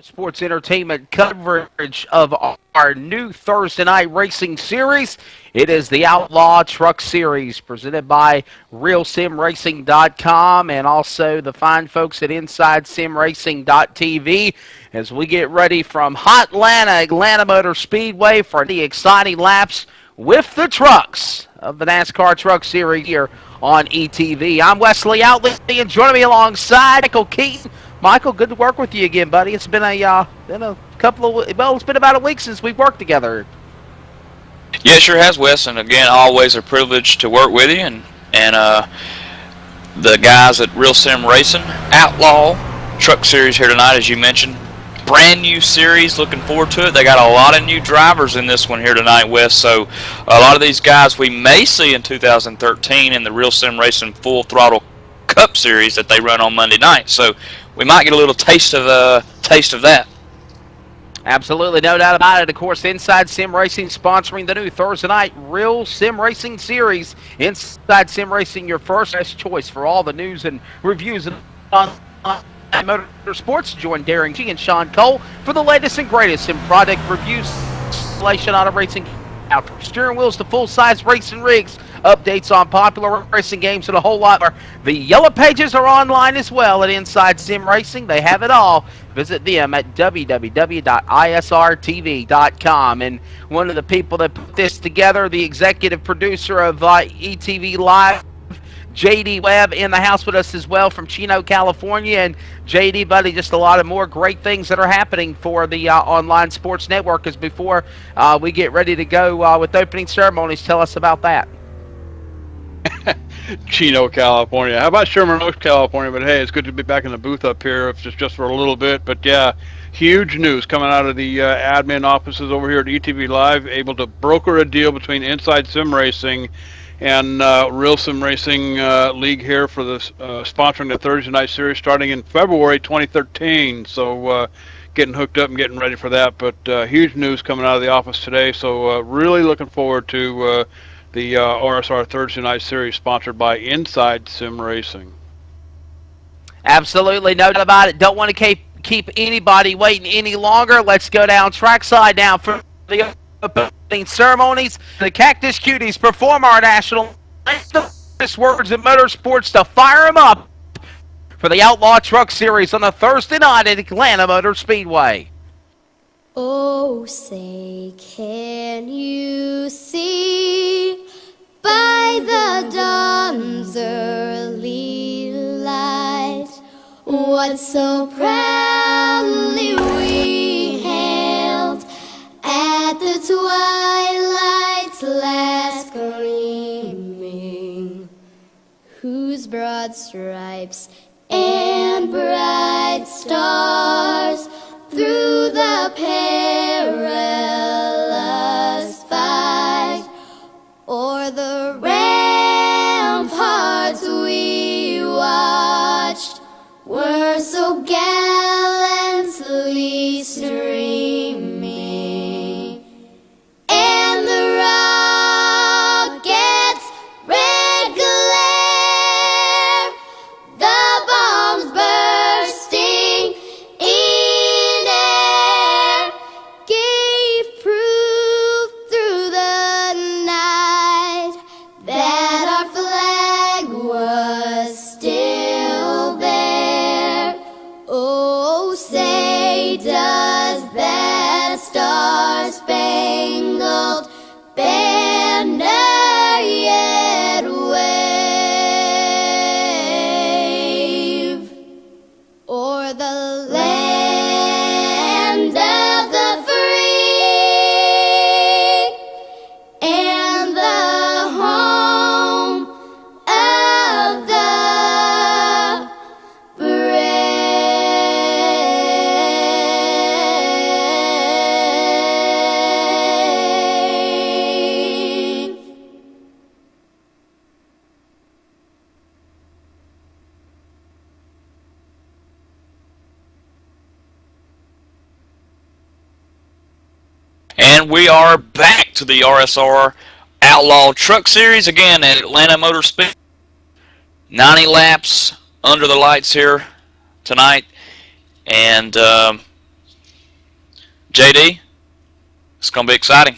Sports entertainment coverage of our new Thursday night racing series. It is the Outlaw Truck Series presented by RealSimRacing.com and also the fine folks at InsideSimRacing.tv as we get ready from Hot Atlanta Motor Speedway for the exciting laps with the trucks of the NASCAR Truck Series here on ETV. I'm Wesley Outley, and joining me alongside Michael Keaton. Michael, good to work with you again, buddy. It's been a couple of, well, it's been about a week since we've worked together. Yeah, it sure has, Wes. And again, always a privilege to work with you and the guys at Real Sim Racing. Outlaw Truck Series here tonight, as you mentioned. Brand new series, looking forward to it. They got a lot of new drivers in this one here tonight, Wes. So a lot of these guys we may see in 2013 in the Real Sim Racing Full Throttle Cup Series that they run on Monday night. So we might get a little taste of that. Absolutely, no doubt about it. Of course, Inside Sim Racing sponsoring the new Thursday night Real Sim Racing Series. Inside Sim Racing, your first best choice for all the news and reviews on motorsports. Join Darren G and Sean Cole for the latest and greatest in product reviews, installation, auto racing, out from steering wheels to full-size racing rigs, updates on popular racing games, and a whole lot more. The Yellow Pages are online as well at Inside Sim Racing. They have it all. Visit them at www.isrtv.com. And one of the people that put this together, the executive producer of ETV Live, JD Webb, in the house with us as well from Chino, California. And JD, buddy, just a lot of more great things that are happening for the online sports network. As before we get ready to go with opening ceremonies, tell us about that. Chino, California. How about Sherman Oaks, California? But hey, it's good to be back in the booth up here, if it's just for a little bit. But yeah, huge news coming out of the admin offices over here at ETV Live, able to broker a deal between Inside Sim Racing and Real Sim Racing League here for the sponsoring the Thursday night series starting in February 2013. So getting hooked up and getting ready for that. But huge news coming out of the office today. So really looking forward to the RSR Thursday night series sponsored by Inside Sim Racing. Absolutely, no doubt about it. Don't want to keep anybody waiting any longer. Let's go down trackside now for the opening ceremonies. The Cactus Cuties perform our national words in motorsports to fire them up for the Outlaw Truck Series on a Thursday night at Atlanta Motor Speedway. Oh, say, can you see by the dawn's early light what so proudly we hailed at the twilight's last gleaming, whose broad stripes and bright stars through the perilous fight o'er the ramparts we watched were so gallantly streaming, and the rockets' red glare, the bombs bursting in air, gave proof through the night that our flag was still there. Oh, say, does that star-spangled banner yet wave o'er the land of the free and the home of the brave? And we are back to the RSR Outlaw Truck Series again at Atlanta Motor Speedway. 90 laps under the lights here tonight, and JD, it's going to be exciting.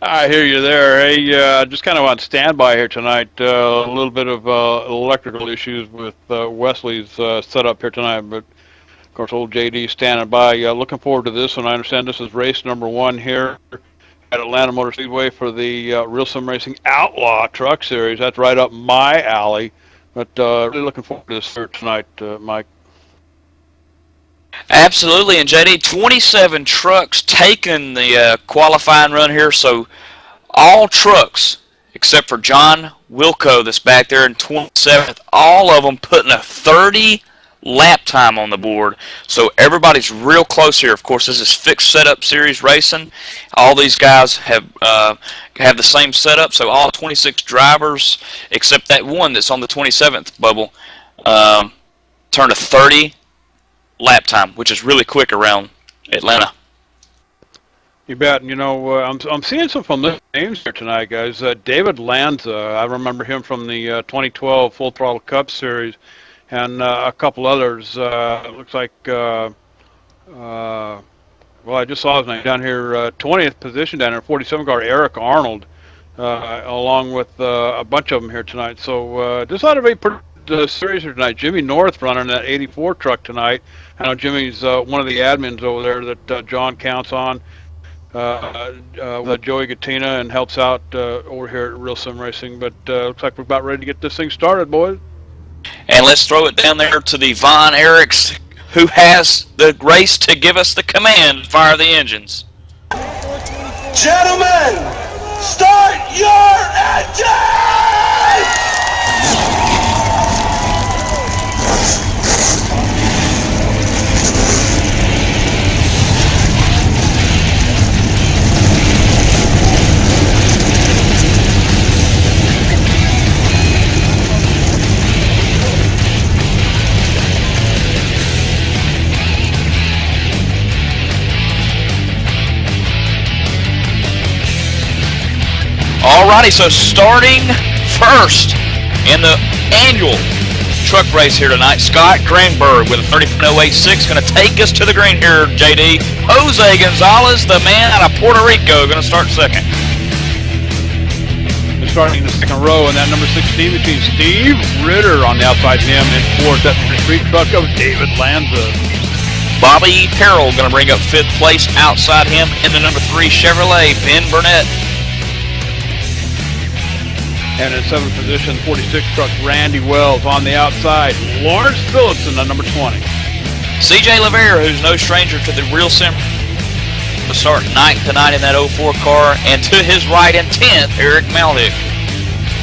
I hear you there. Hey, just kind of on standby here tonight. A little bit of electrical issues with Wesley's setup here tonight, but of course, old JD standing by. Looking forward to this one. I understand this is race number 1 here at Atlanta Motor Speedway for the Real Sim Racing Outlaw Truck Series. That's right up my alley. But really looking forward to this here tonight, Mike. Absolutely, and JD, 27 trucks taking the qualifying run here, so all trucks except for John Wilco that's back there in 27th, all of them putting a 30 lap time on the board, so everybody's real close here. Of course, this is fixed setup series racing. All these guys have the same setup, so all 26 drivers except that one that's on the 27th bubble turned a 30 lap time, which is really quick around Atlanta. You bet. You know, I'm seeing some familiar names here tonight, guys. David Lanza, I remember him from the 2012 Full Throttle Cup Series, and a couple others. Looks like, well, I just saw his name down here, 20th position down here, 47 car, Eric Arnold, along with a bunch of them here tonight. So this ought to be pretty series here tonight. Jimmy North running that 84 truck tonight. I know Jimmy's one of the admins over there that John counts on. With Joey Gattina and helps out over here at Real Sim Racing. But looks like we're about ready to get this thing started, boys. And let's throw it down there to the Von Erichs, who has the race to give us the command to fire the engines. Gentlemen, start your engines! Alrighty, so starting first in the annual truck race here tonight, Scott Greenberg with a 30.086 going to take us to the green here, JD. Jose Gonzalez, the man out of Puerto Rico, going to start second. They're starting in the second row, and that number 16 machine, Steve Ritter on the outside of him, and fourth, that street truck of David Lanza. Bobby Terrell going to bring up fifth place outside him in the number 3 Chevrolet, Ben Burnett. And in 7th position, 46 truck, Randy Wells on the outside. Lawrence Phillipson on number 20. CJ Lavera, who's no stranger to the Real Sim, to start 9th tonight in that 04 car. And to his right in 10th, Eric Maldick.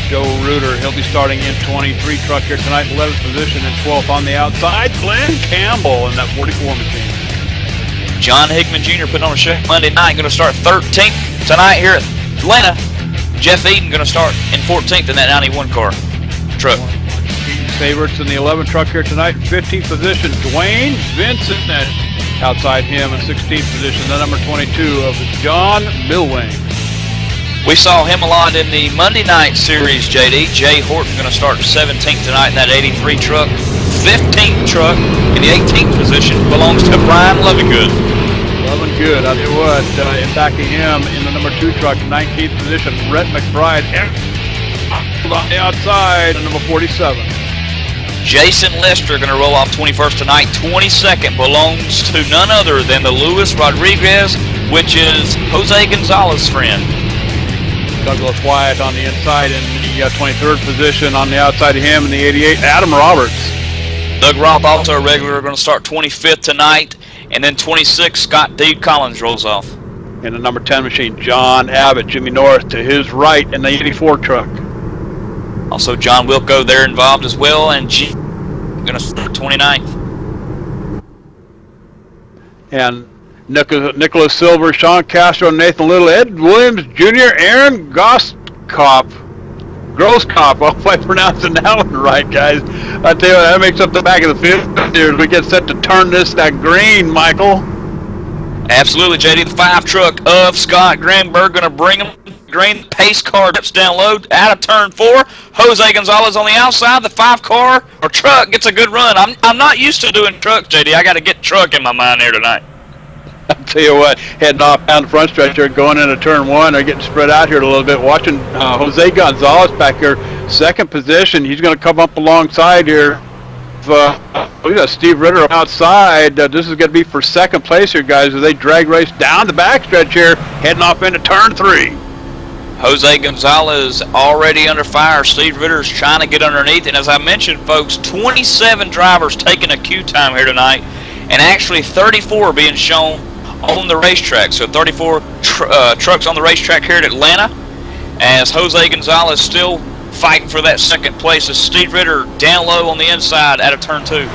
Joe Reuter, he'll be starting in 23 truck here tonight, 11th position, and 12th on the outside. Glenn Campbell in that 44 machine. John Hickman Jr. putting on a show Monday night, going to start 13th tonight here at Atlanta. Jeff Eden going to start in 14th in that 91 car truck. Favorites in the 11 truck here tonight, 15th position, Dwayne Vincent, and outside him in 16th position, the number 22 of John Milwing. We saw him a lot in the Monday night series, JD. Jay Horton going to start 17th tonight in that 83 truck. 15th truck in the 18th position belongs to Brian Lovingood. Loving good. I'll tell you what, in back of him in the number 2 truck, 19th position, Rhett McBride on the outside, number 47. Jason Lester going to roll off 21st tonight. 22nd belongs to none other than the Luis Rodriguez, which is Jose Gonzalez's friend. Douglas Wyatt on the inside in the 23rd position. On the outside of him in the 88, Adam Roberts. Doug Roth, also a regular, going to start 25th tonight. And then 26, Scott D. Collins rolls off. In the number 10 machine, John Abbott, Jimmy North to his right in the 84 truck. Also, John Wilco there involved as well, and G going to start 29th. And Nicholas Silver, Sean Castro, Nathan Little, Ed Williams Jr., Aaron Grosskopf. I hope I'm pronouncing that one right, guys. I tell you what, that makes up the back of the field here as we get set to turn that green, Michael. Absolutely, JD. The 5 truck of Scott Greenberg going to bring him green. Pace car dips down low out of turn 4. Jose Gonzalez on the outside. The 5 car or truck gets a good run. I'm not used to doing trucks, JD. I got to get truck in my mind here tonight. tell you what, heading off down the front stretch here, going into turn one, they're getting spread out here a little bit. Watching Jose Gonzalez back here, second position. He's going to come up alongside here. We got Steve Ritter outside. This is going to be for second place here, guys, as they drag race down the backstretch here, heading off into turn three. Jose Gonzalez already under fire. Steve Ritter's trying to get underneath. And as I mentioned, folks, 27 drivers taking a queue time here tonight, and actually 34 being shown on the racetrack. So 34 trucks on the racetrack here at Atlanta, as Jose Gonzalez still fighting for that second place, as Steve Ritter down low on the inside out of turn two.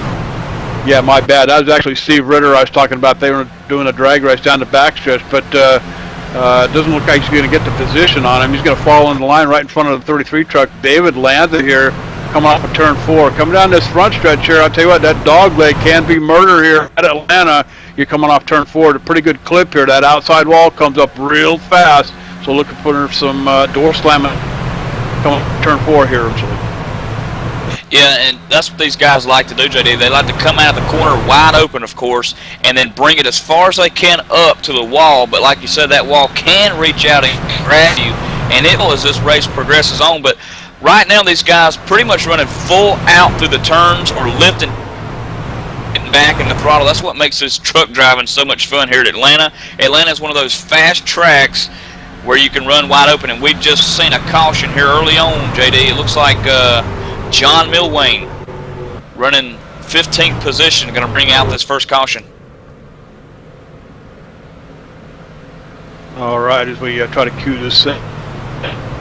Yeah, my bad. That was actually Steve Ritter I was talking about. They were doing a drag race down the backstretch, but it doesn't look like he's going to get the position on him. He's going to fall in the line right in front of the 33 truck. David Lanza here, coming off of turn four. Coming down this front stretch here, I'll tell you what, that dog leg can be murder here at Atlanta. You're coming off turn four at a pretty good clip here. That outside wall comes up real fast, so looking for some door slamming coming off turn four here eventually. Yeah, and that's what these guys like to do, JD. They like to come out of the corner wide open, of course, and then bring it as far as they can up to the wall. But like you said, that wall can reach out and grab you, and it will as this race progresses on. But right now, these guys pretty much running full out through the turns or lifting back in the throttle. That's what makes this truck driving so much fun here at Atlanta. Atlanta is one of those fast tracks where you can run wide open, and we've just seen a caution here early on, JD. It looks like John Milwane running 15th position, going to bring out this first caution. All right, as we try to cue this thing,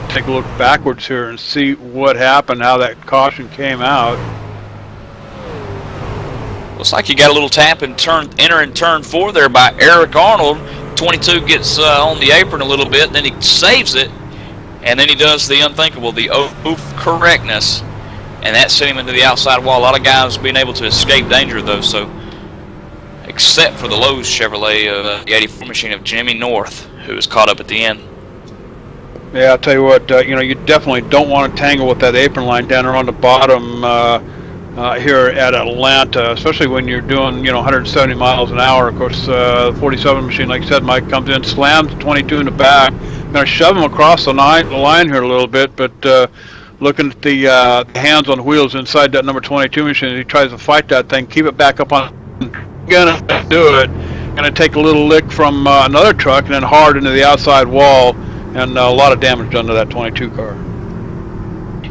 take a look backwards here and see what happened, how that caution came out. Looks like you got a little tap and entering turn four there by Eric Arnold. 22 gets on the apron a little bit, then he saves it, and then he does the unthinkable, the oof correctness. And that sent him into the outside wall. A lot of guys being able to escape danger, though, so except for the Lowe's Chevrolet, the 84 machine of Jimmy North, who was caught up at the end. Yeah, I'll tell you what, you definitely don't want to tangle with that apron line down there on the bottom here at Atlanta, especially when you're doing, 170 miles an hour. Of course, the 47 machine, like I said, Mike comes in, slams 22 in the back. Going to shove him across the line here a little bit, but looking at the hands on wheels inside that number 22 machine, he tries to fight that thing, keep it back up on. Gonna do it. Gonna take a little lick from another truck and then hard into the outside wall, and a lot of damage done to that 22 car.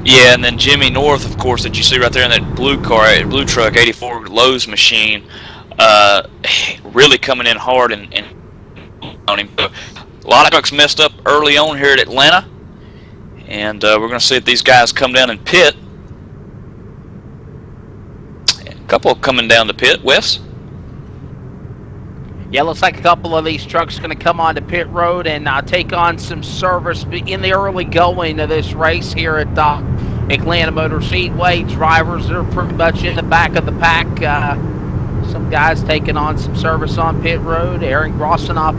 Yeah, and then Jimmy North, of course, that you see right there in that blue blue truck, 84 Lowe's machine, really coming in hard and on him. A lot of trucks messed up early on here at Atlanta. And we're going to see if these guys come down and pit. A couple coming down to pit. Wes? Yeah, looks like a couple of these trucks are going to come onto pit road and take on some service in the early going of this race here at Atlanta Motor Speedway. Drivers are pretty much in the back of the pack. Some guys taking on some service on pit road. Aaron Groskoff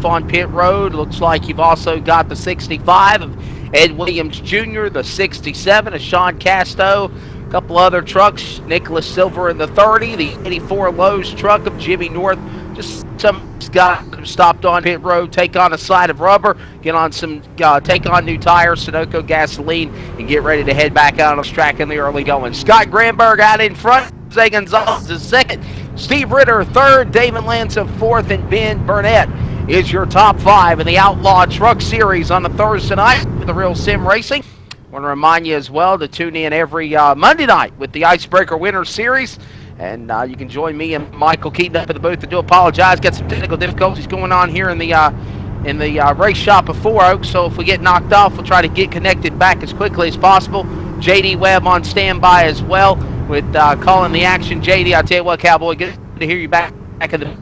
on pit road. Looks like you've also got the 65 of Ed Williams Jr., the 67 of Sean Casto, a couple other trucks, Nicholas Silver in the 30, the 84 Lowe's truck of Jimmy North. Just some guys stopped on pit road, take on a side of rubber, get on some, take on new tires, Sunoco gasoline, and get ready to head back out on the track in the early going. Scott Granberg out in front. Jose Gonzalez is second, Steve Ritter third, David Lanza fourth, and Ben Burnett is your top five in the Outlaw Truck Series on the Thursday night with the Real Sim Racing. I want to remind you as well to tune in every Monday night with the Icebreaker Winter Series. And you can join me and Michael Keaton up at the booth. I do apologize, got some technical difficulties going on here in the race shop of Four Oaks. So if we get knocked off, we'll try to get connected back as quickly as possible. JD Webb on standby as well with calling the action. JD, I tell you what, Cowboy, good to hear you back in the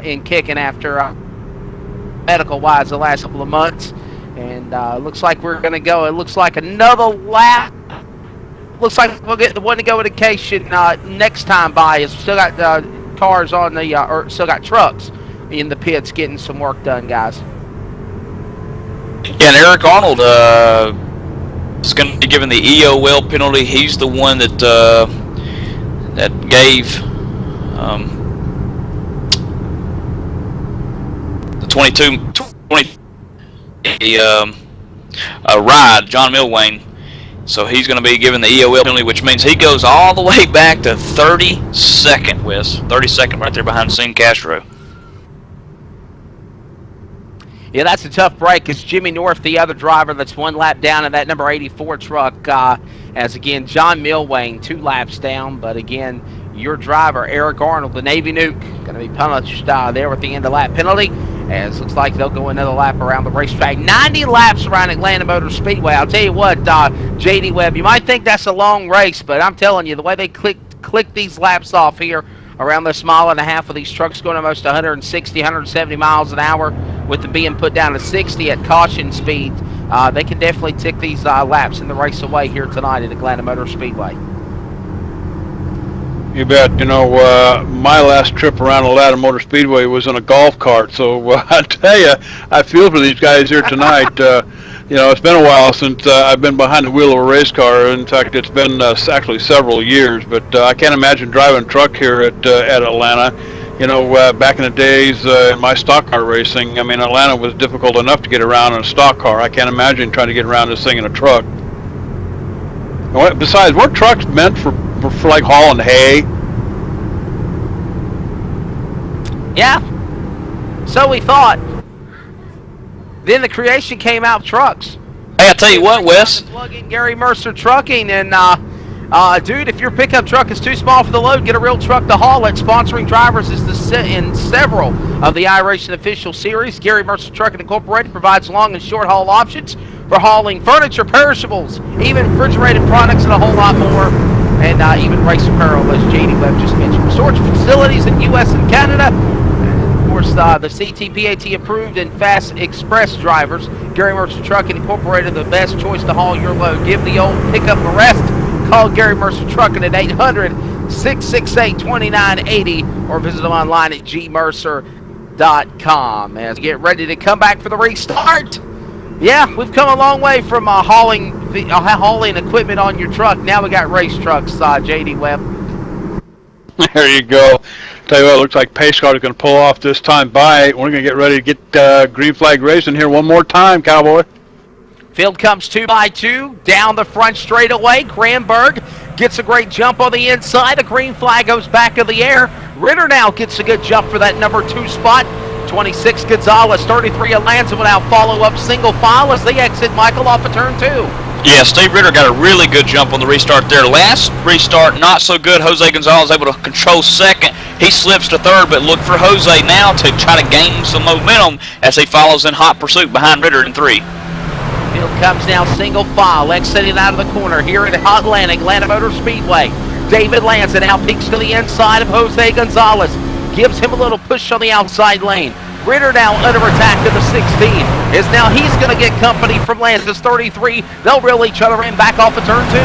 in kicking after medical-wise the last couple of months. And looks like we're going to go. It looks like another lap. Looks like we'll get the one to go indication next time by. Is still got cars on the or still got trucks in the pits getting some work done, guys. Yeah, and Eric Arnold is going to be given the EOL penalty. He's the one that that gave ride, John Milwane. So he's going to be given the EOL penalty, which means he goes all the way back to 32nd, Wes. 32nd right there behind Scene Castro. Yeah, that's a tough break. It's Jimmy North, the other driver, that's one lap down in that number 84 truck. As again, John Milwane 2 laps down. But again, your driver, Eric Arnold, the Navy Nuke, going to be punished there with the end of lap penalty. As looks like they'll go another lap around the racetrack. 90 laps around Atlanta Motor Speedway. I'll tell you what, J.D. Webb, you might think that's a long race, but I'm telling you, the way they click these laps off here around this mile and a half of these trucks going almost 160, 170 miles an hour, with them being put down to 60 at caution speed, they can definitely tick these laps in the race away here tonight at Atlanta Motor Speedway. You bet. You know, my last trip around Atlanta Motor Speedway was in a golf cart. So I tell you, I feel for these guys here tonight. You know, it's been a while since I've been behind the wheel of a race car. In fact, it's been actually several years. But I can't imagine driving a truck here at Atlanta. You know, back in the days in my stock car racing, I mean, Atlanta was difficult enough to get around in a stock car. I can't imagine trying to get around this thing in a truck. Besides, weren't trucks meant for like hauling hay? Yeah, so we thought. Then the creation came out with trucks. Hey, I tell you what, Wes. Plug in Gary Mercer Trucking, and dude, if your pickup truck is too small for the load, get a real truck to haul it. Sponsoring drivers is in several of the iRacing official series. Gary Mercer Trucking Incorporated provides long and short haul options for hauling furniture, perishables, even refrigerated products, and a whole lot more. And even race apparel, as J.D. Webb just mentioned. Storage facilities in U.S. and Canada. And of course, the CTPAT approved and Fast Express drivers. Gary Mercer Trucking Incorporated, the best choice to haul your load. Give the old pickup a rest. Call Gary Mercer Trucking at 800-668-2980 or visit them online at gmercer.com. As we get ready to come back for the restart. Yeah, we've come a long way from hauling equipment on your truck. Now we got race trucks, J.D. Webb. There you go. Tell you what, it looks like Pace Car is going to pull off this time by. We're going to get ready to get green flag racing here one more time, Cowboy. Field comes 2 by 2 down the front straightaway. Granberg gets a great jump on the inside. The green flag goes back in the air. Ritter now gets a good jump for that number 2 spot. 26 Gonzalez, 33 Atlanta will now follow up single file as they exit Michael off of turn 2. Yeah, Steve Ritter got a really good jump on the restart there. Last restart, not so good. Jose Gonzalez able to control second. He slips to third, but look for Jose now to try to gain some momentum as he follows in hot pursuit behind Ritter in 3. Field comes now single file, exiting out of the corner here at Atlanta Motor Speedway. David Lanza now peeks to the inside of Jose Gonzalez. Gives him a little push on the outside lane. Ritter now under attack to the 16. Is now he's going to get company from Lanza's 33. They'll reel each other in back off of turn 2.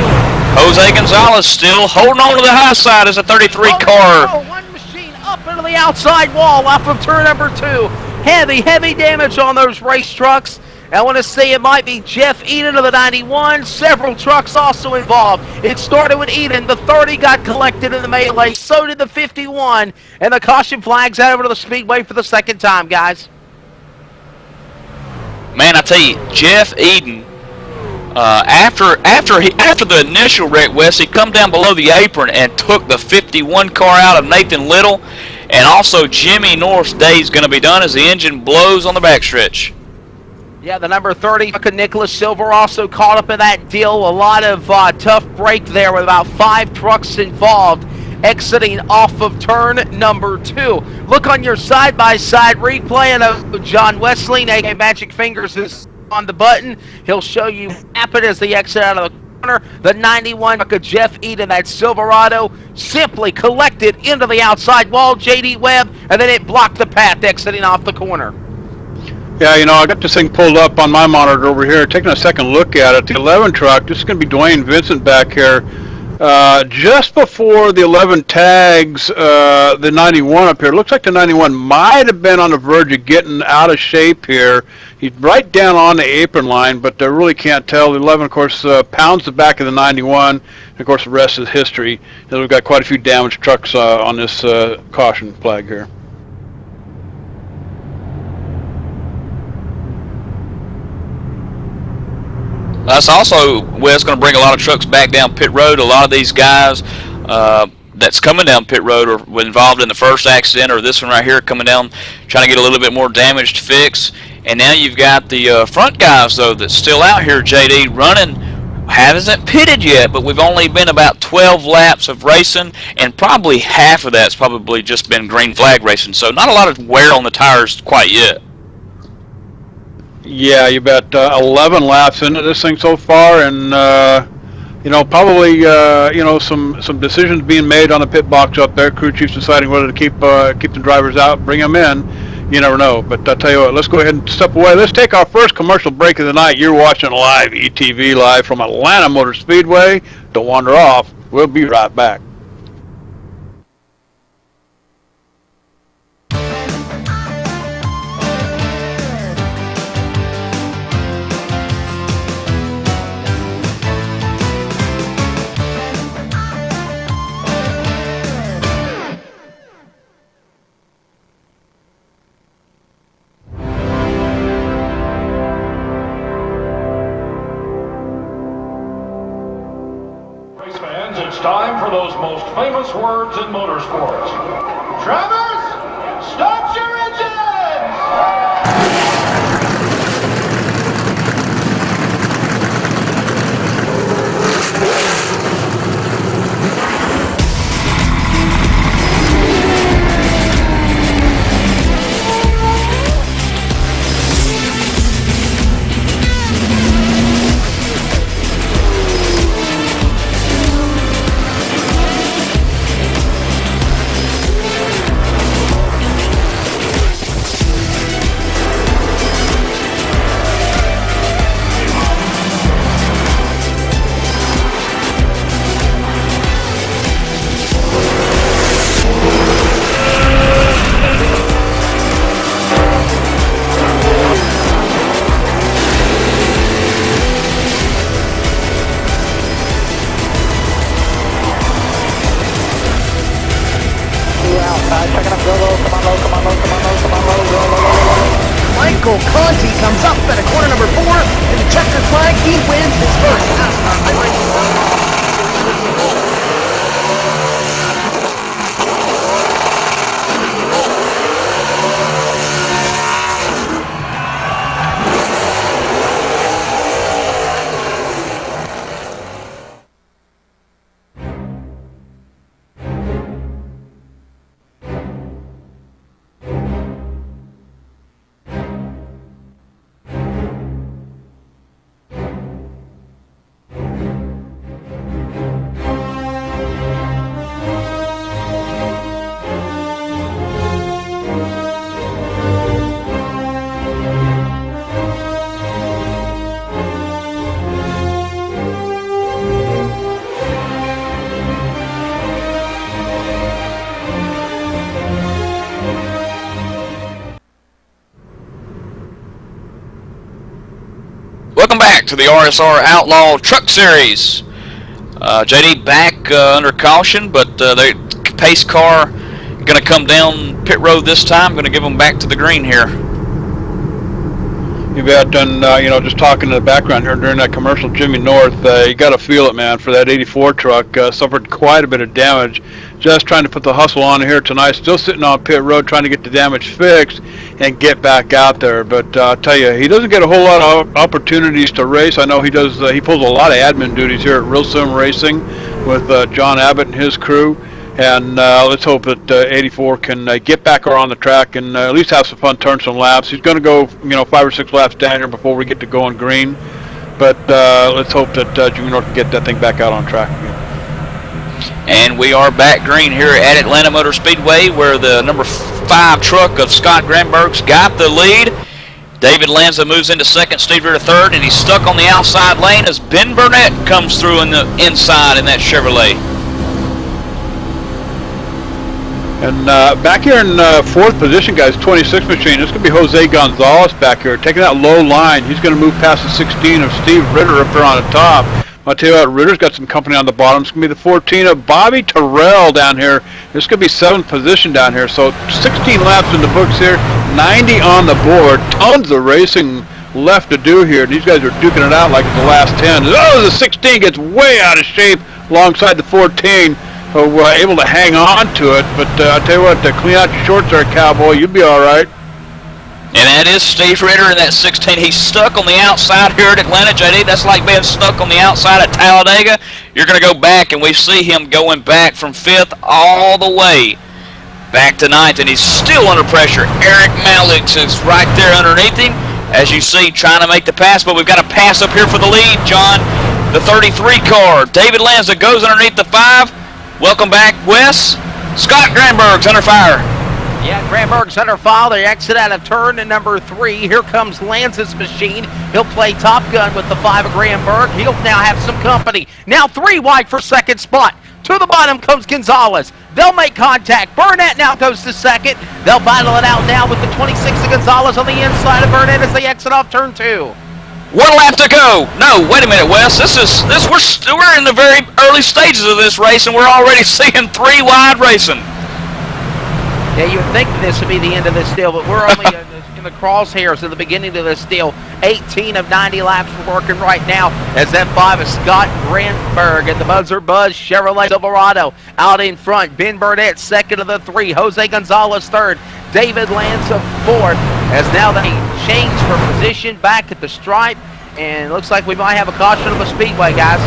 Jose Gonzalez still holding on to the high side as a 33 car. Oh, one machine up into the outside wall off of turn number 2. Heavy damage on those race trucks. I want to say it might be Jeff Eden of the 91. Several trucks also involved. It started with Eden. The 30 got collected in the melee. So did the 51. And the caution flags out over to the speedway for the second time, guys. Man, I tell you, Jeff Eden, after the initial wreck, Wes, he come down below the apron and took the 51 car out of Nathan Little. And also Jimmy North's day is going to be done as the engine blows on the backstretch. Yeah, the number 30, Nicholas Silver, also caught up in that deal. A lot of tough break there with about 5 trucks involved, exiting off of turn number 2. Look on your side-by-side replay, and John Wesley, a.k.a. Magic Fingers, is on the button. He'll show you what happened as they exit out of the corner. The 91, Jeff Eden, that Silverado, simply collected into the outside wall, J.D. Webb, and then it blocked the path exiting off the corner. Yeah, you know, I got this thing pulled up on my monitor over here, taking a second look at it. The 11 truck, this is going to be Dwayne Vincent back here. Just before the 11 tags, the 91 up here. It looks like the 91 might have been on the verge of getting out of shape here. He's right down on the apron line, but I really can't tell. The 11, of course, pounds the back of the 91. And of course, the rest is history. And we've got quite a few damaged trucks on this caution flag here. That's also, Wes, going to bring a lot of trucks back down pit road. A lot of these guys that's coming down pit road are involved in the first accident, or this one right here coming down trying to get a little bit more damage fixed. And now you've got the front guys, though, that's still out here, JD, running. Hasn't pitted yet, but we've only been about 12 laps of racing, and probably half of that's probably just been green flag racing. So not a lot of wear on the tires quite yet. Yeah, you bet 11 laps into this thing so far, and probably some decisions being made on the pit box up there. Crew chiefs deciding whether to keep the drivers out, bring them in. You never know. But I'll tell you what, let's go ahead and step away. Let's take our first commercial break of the night. You're watching live ETV live from Atlanta Motor Speedway. Don't wander off. We'll be right back. It's time for those most famous words in motorsports. Drivers, start your engines! Michael Conti comes up at a corner number 4, and the checkered flag, he wins his first NASCAR race. Welcome back to the RSR Outlaw Truck Series. JD back under caution, but the pace car going to come down pit road this time. Going to give them back to the green here. You bet, and just talking to the background here during that commercial, Jimmy North, you got to feel it, man, for that 84 truck. Suffered quite a bit of damage. Just trying to put the hustle on here tonight. Still sitting on pit road trying to get the damage fixed and get back out there. But I'll tell you, he doesn't get a whole lot of opportunities to race. I know he does. He pulls a lot of admin duties here at Real Sim Racing with John Abbott and his crew. And let's hope that 84 can get back around the track and at least have some fun, turn some laps. He's going to go, 5 or 6 laps down here before we get to going green. But let's hope that Jimmy North can get that thing back out on track again. And we are back green here at Atlanta Motor Speedway, where the number 5 truck of Scott Granberg's got the lead. David Lanza moves into second, Steve Rear to third, and he's stuck on the outside lane as Ben Burnett comes through in the inside in that Chevrolet. And back here in 4th position, guys, 26 machine. This could be Jose Gonzalez back here, taking that low line. He's going to move past the 16 of Steve Ritter up there on the top. I'll tell you what, Ritter's got some company on the bottom. It's going to be the 14 of Bobby Terrell down here. This could be 7th position down here. So 16 laps in the books here, 90 on the board. Tons of racing left to do here. These guys are duking it out like it's the last 10. Oh, the 16 gets way out of shape alongside the 14. Able to hang on to it, but I'll tell you what, to clean out your shorts there, Cowboy, you'll be all right. And that is Steve Ritter in that 16. He's stuck on the outside here at Atlanta, JD. That's like being stuck on the outside at Talladega. You're going to go back, and we see him going back from 5th all the way back to 9th, and he's still under pressure. Eric Malix is right there underneath him, as you see, trying to make the pass, but we've got a pass up here for the lead, John. The 33 car, David Lanza, goes underneath the 5. Welcome back, Wes. Scott Granberg's under fire. Yeah, Granberg's under fire. They exit out of turn to number 3. Here comes Lance's machine. He'll play Top Gun with the 5 of Granberg. He'll now have some company. Now 3 wide for second spot. To the bottom comes Gonzalez. They'll make contact. Burnett now goes to second. They'll battle it out now with the 26 of Gonzalez on the inside of Burnett as they exit off turn 2. 1 lap to go. No, wait a minute, Wes. We're in the very early stages of this race, and we're already seeing 3 wide racing. Yeah, you would think this would be the end of this deal, but we're only in the crosshairs at the beginning of this deal. 18 of 90 laps we're working right now as that 5 is Scott Granberg and the Buzzer Buzz Chevrolet Silverado out in front. Ben Burnett second of the 3. Jose Gonzalez third. David Lanza fourth as now they change for position back at the stripe, and it looks like we might have a caution of a speedway, guys.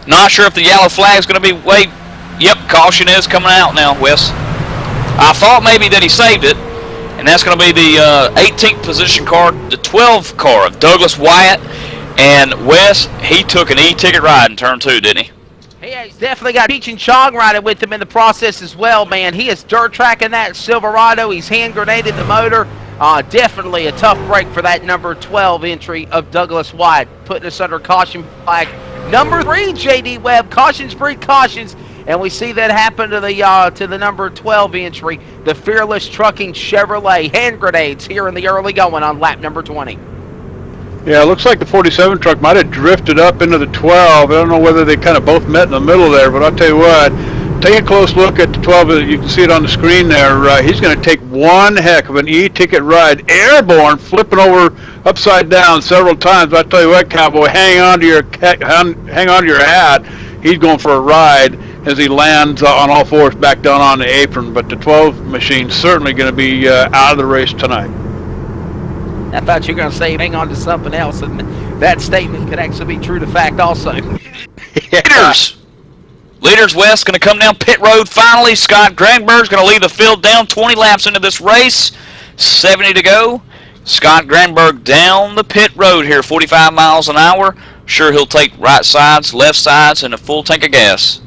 Not sure if the yellow flag is going to be waved. Yep, caution is coming out now, Wes. I thought maybe that he saved it, and that's going to be the 18th position car, the 12th car of Douglas Wyatt. And Wes, he took an e-ticket ride in turn 2, didn't he? Yeah, he's definitely got Cheech and Chong riding with him in the process as well, man. He is dirt tracking that Silverado. He's hand grenaded the motor. Definitely a tough break for that number 12 entry of Douglas Wyatt, putting us under caution flag. Number 3, J.D. Webb. Cautions breed cautions. And we see that happen to the number 12 entry, the Fearless Trucking Chevrolet. Hand grenades here in the early going on lap number 20. Yeah, it looks like the 47 truck might have drifted up into the 12. I don't know whether they kind of both met in the middle there, but I'll tell you what, take a close look at the 12. You can see it on the screen there. He's going to take one heck of an e-ticket ride, airborne, flipping over upside down several times. I'll tell you what, Cowboy, hang on to your hat. He's going for a ride as he lands on all fours back down on the apron. But the 12 machine's certainly going to be out of the race tonight. I thought you were going to say hang on to something else, and that statement could actually be true to fact also. Yeah. Leaders West going to come down pit road finally. Scott Granberg's going to lead the field down 20 laps into this race. 70 to go. Scott Granberg down the pit road here, 45 miles an hour. Sure, he'll take right sides, left sides, and a full tank of gas.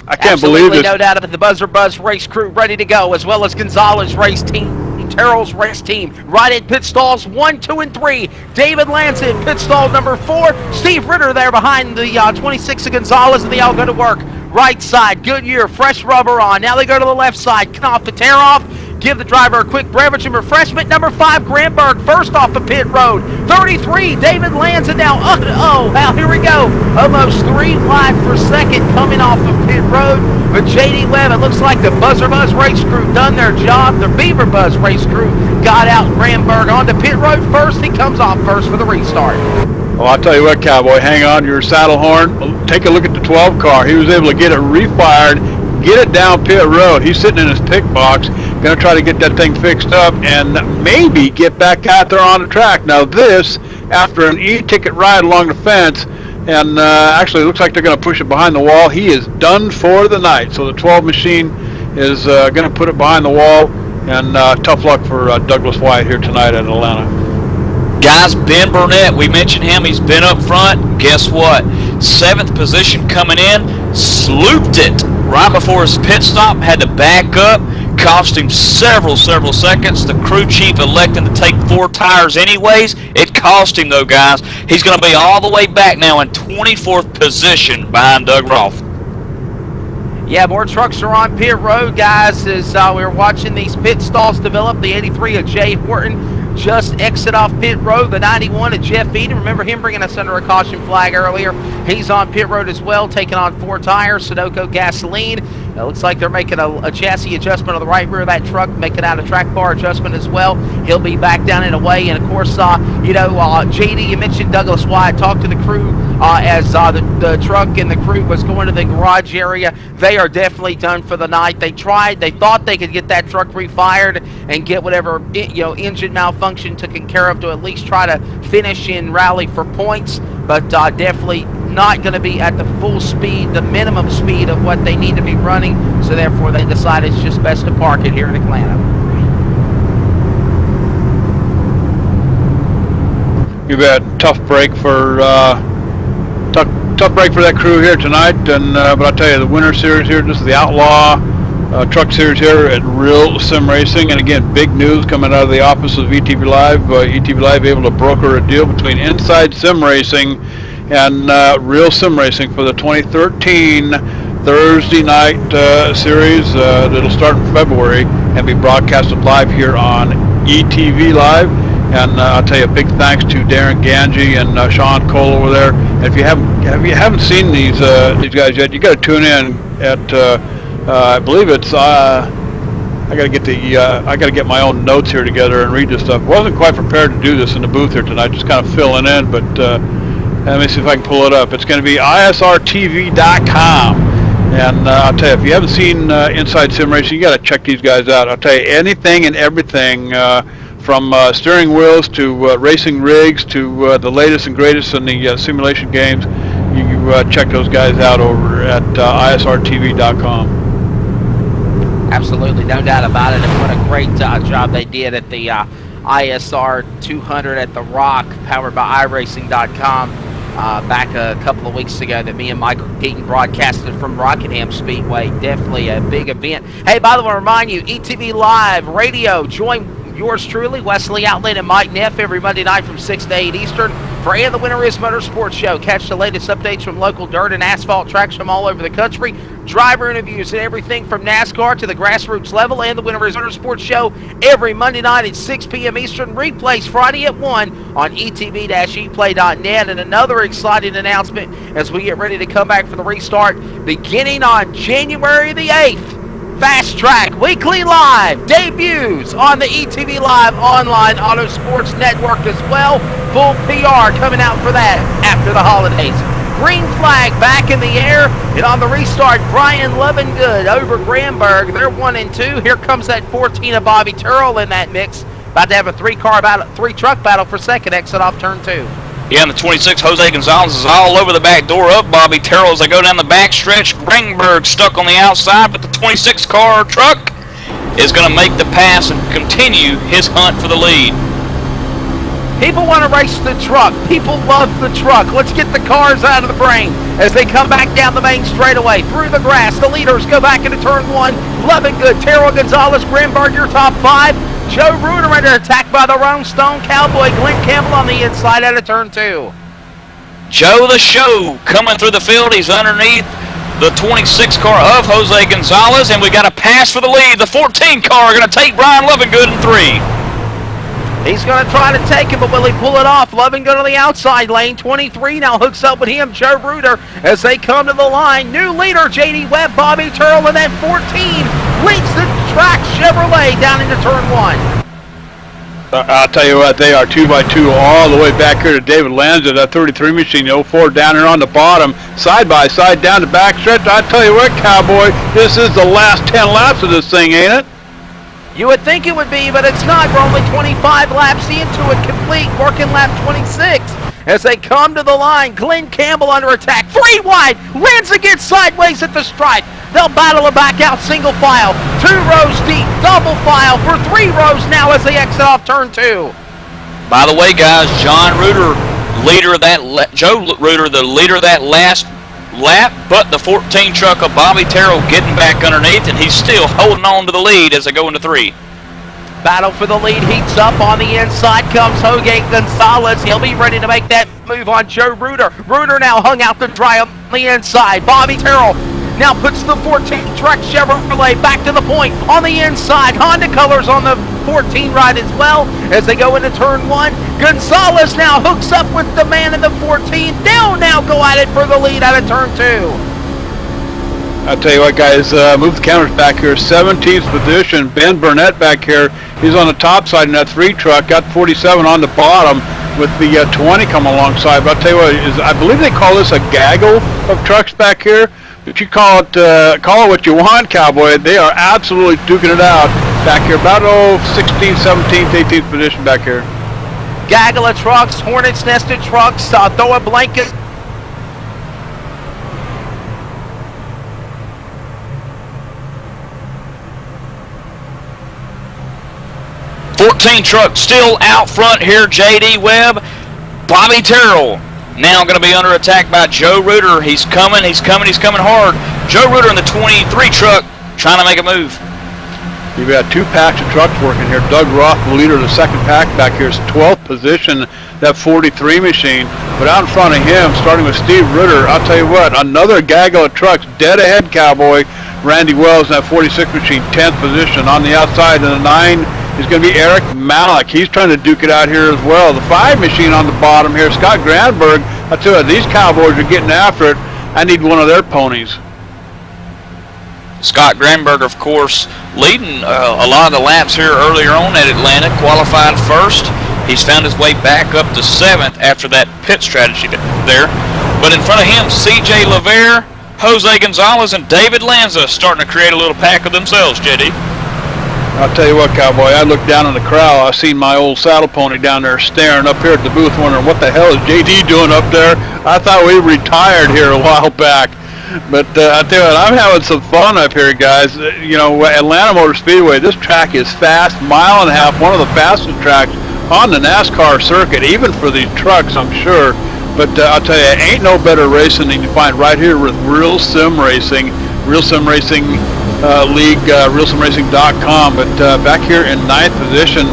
I can't Absolutely, believe this. No doubt about the Buzzer Buzz race crew ready to go, as well as Gonzalez race team, Terrell's race team, right at pit stalls 1, 2, and 3. David Lance in pit stall number 4. Steve Ritter there behind the 26 of Gonzalez, and they all go to work. Right side, Goodyear, fresh rubber on. Now they go to the left side, cut off the tear off. Give the driver a quick beverage and refreshment. Number 5, Granberg, first off the pit road. 33, David Lanza now. Oh, wow, here we go. Almost 3 wide for second coming off of pit road. But J.D. Webb, it looks like the Buzzer Buzz race crew done their job. The Beaver Buzz race crew got out Granberg onto pit road first. He comes off first for the restart. Well, I'll tell you what, Cowboy, hang on to your saddle horn. Take a look at the 12 car. He was able to get it refired, get it down pit road. He's sitting in his pick box, going to try to get that thing fixed up and maybe get back out there on the track. Now this, after an e-ticket ride along the fence, and actually it looks like they're going to push it behind the wall. He is done for the night. So the 12 machine is going to put it behind the wall, and tough luck for Douglas Wyatt here tonight at Atlanta. Guys, Ben Burnett, we mentioned him. He's been up front. Guess what? 7th position coming in. Slooped it right before his pit stop. Had to back up. Cost him several seconds. The crew chief electing to take 4 tires anyways. It cost him, though, guys. He's going to be all the way back now in 24th position behind Doug Roth. Yeah, more trucks are on pit road, guys, as we're watching these pit stalls develop. The 83 of Jay Horton just exit off pit road. The 91 of Jeff Eden. Remember him bringing us under a caution flag earlier. He's on pit road as well, taking on 4 tires. Sunoco Gasoline. It looks like they're making a chassis adjustment on the right rear of that truck, making out a track bar adjustment as well. He'll be back down and away. And, of course, JD, you mentioned Douglas Wyatt. Talked to the crew as the truck and the crew was going to the garage area. They are definitely done for the night. They thought they could get that truck refired and get whatever engine malfunction taken care of to at least try to finish in rally for points, but definitely not going to be at the full speed, the minimum speed of what they need to be running, so therefore they decided it's just best to park it here in Atlanta. You bet. Tough break for that crew here tonight, and but I'll tell you, the winter series here, this is the Outlaw Truck Series here at Real Sim Racing, and again, big news coming out of the office of ETV Live. ETV Live able to broker a deal between Inside Sim Racing and Real Sim Racing for the 2013 Thursday night series that'll start in February and be broadcasted live here on ETV Live. And I'll tell you, big thanks to Darren Ganji and Sean Cole over there. And if you haven't seen these guys yet, you got to tune in at I believe it's I got to get my own notes here together and read this stuff. Wasn't quite prepared to do this in the booth here tonight, just kind of filling in. But let me see if I can pull it up. It's going to be RSRTV.com. And I'll tell you, if you haven't seen Inside Sim Racing, you got to check these guys out. I'll tell you, anything and everything. From steering wheels to racing rigs to the latest and greatest in the simulation games, you check those guys out over at ISRTV.com. Absolutely, no doubt about it. And what a great job they did at the ISR 200 at The Rock, powered by iRacing.com, back a couple of weeks ago that me and Michael Keaton broadcasted from Rockingham Speedway. Definitely a big event. Hey, by the way, I remind you, ETV Live Radio, join yours truly, Wesley Outlet and Mike Neff, every Monday night from 6 to 8 Eastern for And the Winter Is Motorsports Show. Catch the latest updates from local dirt and asphalt tracks from all over the country, driver interviews and everything from NASCAR to the grassroots level. And the Winter Is Motorsports Show every Monday night at 6 p.m. Eastern, replays Friday at 1 on etv-eplay.net. And another exciting announcement as we get ready to come back for the restart, beginning on January the 8th. Fast Track Weekly Live debuts on the ETV Live Online Auto Sports Network as well. Full PR coming out for that after the holidays. Green flag back in the air, and on the restart, Brian Lovingood over Granberg. They're 1 and 2. Here comes that 14 of Bobby Turrell in that mix. About to have a three-truck battle for second exit off turn 2. Yeah, and the 26, Jose Gonzalez, is all over the back door of Bobby Terrell as they go down the back stretch. Greenberg stuck on the outside, but the 26-car truck is going to make the pass and continue his hunt for the lead. People want to race the truck. People love the truck. Let's get the cars out of the brain as they come back down the main straightaway through the grass. The leaders go back into turn 1. Lovingood, Terrell Gonzalez, Greenberg, your top 5. Joe Ruder under attack by the Rome Stone Cowboy. Glenn Campbell on the inside out of turn 2. Joe the Show coming through the field. He's underneath the 26 car of Jose Gonzalez, and we got a pass for the lead. The 14 car going to take Brian Lovingood in 3. He's going to try to take him, but will he pull it off? Lovingood on the outside lane. 23 now hooks up with him, Joe Ruder, as they come to the line. New leader, J.D. Webb, Bobby Turrell, and then 14 leads the track Chevrolet down into turn 1. I'll tell you what, they are 2x2 all the way back here to David Lanza, that 33 machine, 04 down here on the bottom, side by side down the back stretch. I tell you what, Cowboy, this is the last 10 laps of this thing, ain't it? You would think it would be, but it's not. We're only 25 laps into it, complete, working lap 26. As they come to the line, Glenn Campbell under attack, 3 wide, Lanza gets sideways at the stripe. They'll battle it back out single file, 2 rows deep, double file for 3 rows now as they exit off turn 2. By the way, guys, John Ruder, leader of that, Joe Ruder, the leader of that last lap, but the 14 truck of Bobby Terrell getting back underneath, and he's still holding on to the lead as they go into 3. Battle for the lead heats up. On the inside comes Jose Gonzalez. He'll be ready to make that move on Joe Ruder. Ruder now hung out to dry on the inside. Bobby Terrell now puts the 14 truck Chevrolet back to the point on the inside. Honda colors on the 14 right as well as they go into turn 1. Gonzalez now hooks up with the man in the 14. They'll now go at it for the lead out of turn 2. I'll tell you what, guys, move the cameras back here. 17th position, Ben Burnett back here. He's on the top side in that 3 truck, got 47 on the bottom with the 20 coming alongside. But I'll tell you what, I believe they call this a gaggle of trucks back here. But you call it what you want, Cowboy. They are absolutely duking it out back here. About 16th, 17th, 18th position back here. Gaggle of trucks, Hornets nested trucks, throw a blanket. 14 trucks still out front here, J.D. Webb. Bobby Terrell now going to be under attack by Joe Reuter. He's coming hard. Joe Reuter in the 23 truck trying to make a move. You've got 2 packs of trucks working here. Doug Roth, the leader of the second pack back here, is 12th position, that 43 machine. But out in front of him, starting with Steve Reuter, I'll tell you what, another gaggle of trucks dead ahead, Cowboy. Randy Wells in that 46 machine, 10th position. On the outside in the 9 is going to be Eric Malik. He's trying to duke it out here as well. The 5 machine on the bottom here, Scott Granberg. I tell you, these Cowboys are getting after it. I need one of their ponies. Scott Granberg, of course, leading a lot of the laps here earlier on at Atlanta, qualified first. He's found his way back up to 7th after that pit strategy there. But in front of him, C.J. LeVere, Jose Gonzalez, and David Lanza starting to create a little pack of themselves, JD. I'll tell you what, Cowboy, I looked down in the crowd. I seen my old saddle pony down there staring up here at the booth wondering what the hell is JD doing up there. I thought we retired here a while back. But I tell you what, I'm having some fun up here, guys. You know, Atlanta Motor Speedway, this track is fast, mile and a half, one of the fastest tracks on the NASCAR circuit, even for these trucks, I'm sure. But I'll tell you, ain't no better racing than you find right here with Real Sim Racing, Real Sim Racing League, RealSimRacing.com. But back here in 9th position,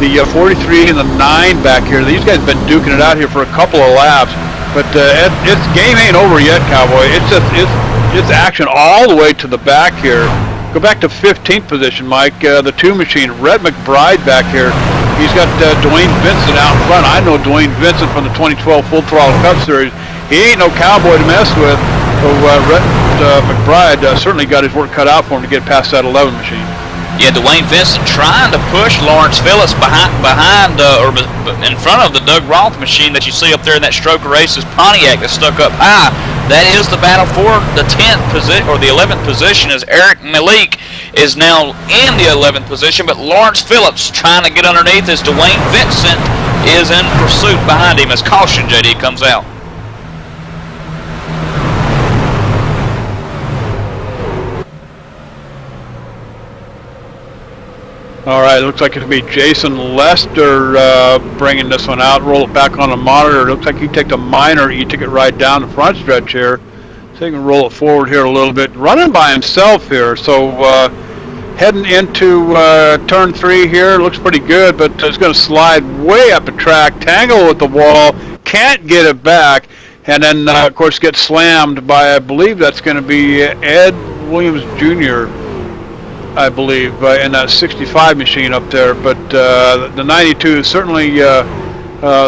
the 43 and the 9 back here, these guys have been duking it out here for a couple of laps. But it's game ain't over yet, Cowboy. It's action all the way to the back here. Go back to 15th position, Mike. The 2 machine, Rhett McBride back here. He's got Dwayne Vincent out in front. I know Dwayne Vincent from the 2012 Full Throttle Cup Series. He ain't no cowboy to mess with. So Rhett McBride certainly got his work cut out for him to get past that 11 machine. Yeah, Dwayne Vincent trying to push Lawrence Phillips behind or in front of the Doug Roth machine that you see up there in that Stroker Races Pontiac that's stuck up high. That is the battle for the 10th position or the 11th position, as Eric Malik is now in the 11th position, but Lawrence Phillips trying to get underneath as Dwayne Vincent is in pursuit behind him as caution, JD, comes out. All right, looks like it'll be Jason Lester bringing this one out. Roll it back on the monitor. Looks like you take the minor e-ticket right down the front stretch here. So you can roll it forward here a little bit. Running by himself here. So heading into turn 3 here. Looks pretty good, but it's going to slide way up the track. Tangle with the wall. Can't get it back. And then, of course, get slammed by, I believe that's going to be Ed Williams Jr., I believe, in that 65 machine up there. But the 92 is certainly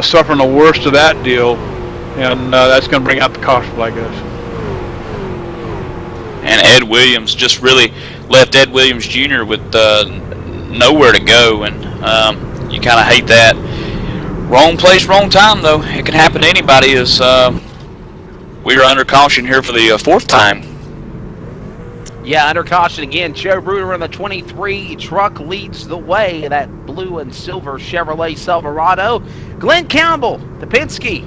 suffering the worst of that deal, and that's going to bring out the caution flag, I guess. And Ed Williams just really left Ed Williams Jr. with nowhere to go, and you kind of hate that. Wrong place, wrong time, though. It can happen to anybody, as we are under caution here for the 4th time. Yeah, under caution again. Joe Reuter in the 23 truck leads the way. That blue and silver Chevrolet Silverado. Glenn Campbell, the Penske,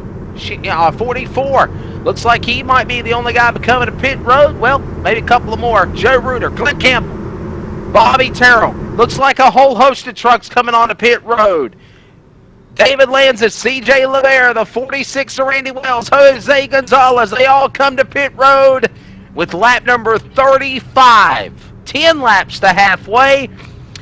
44. Looks like he might be the only guy becoming a pit road. Well, maybe a couple of more. Joe Reuter, Glenn Campbell, Bobby Terrell. Looks like a whole host of trucks coming on the pit road. David Lanza, C.J. LeVere, the 46 of Randy Wells, Jose Gonzalez. They all come to pit road with lap number 35. 10 laps to halfway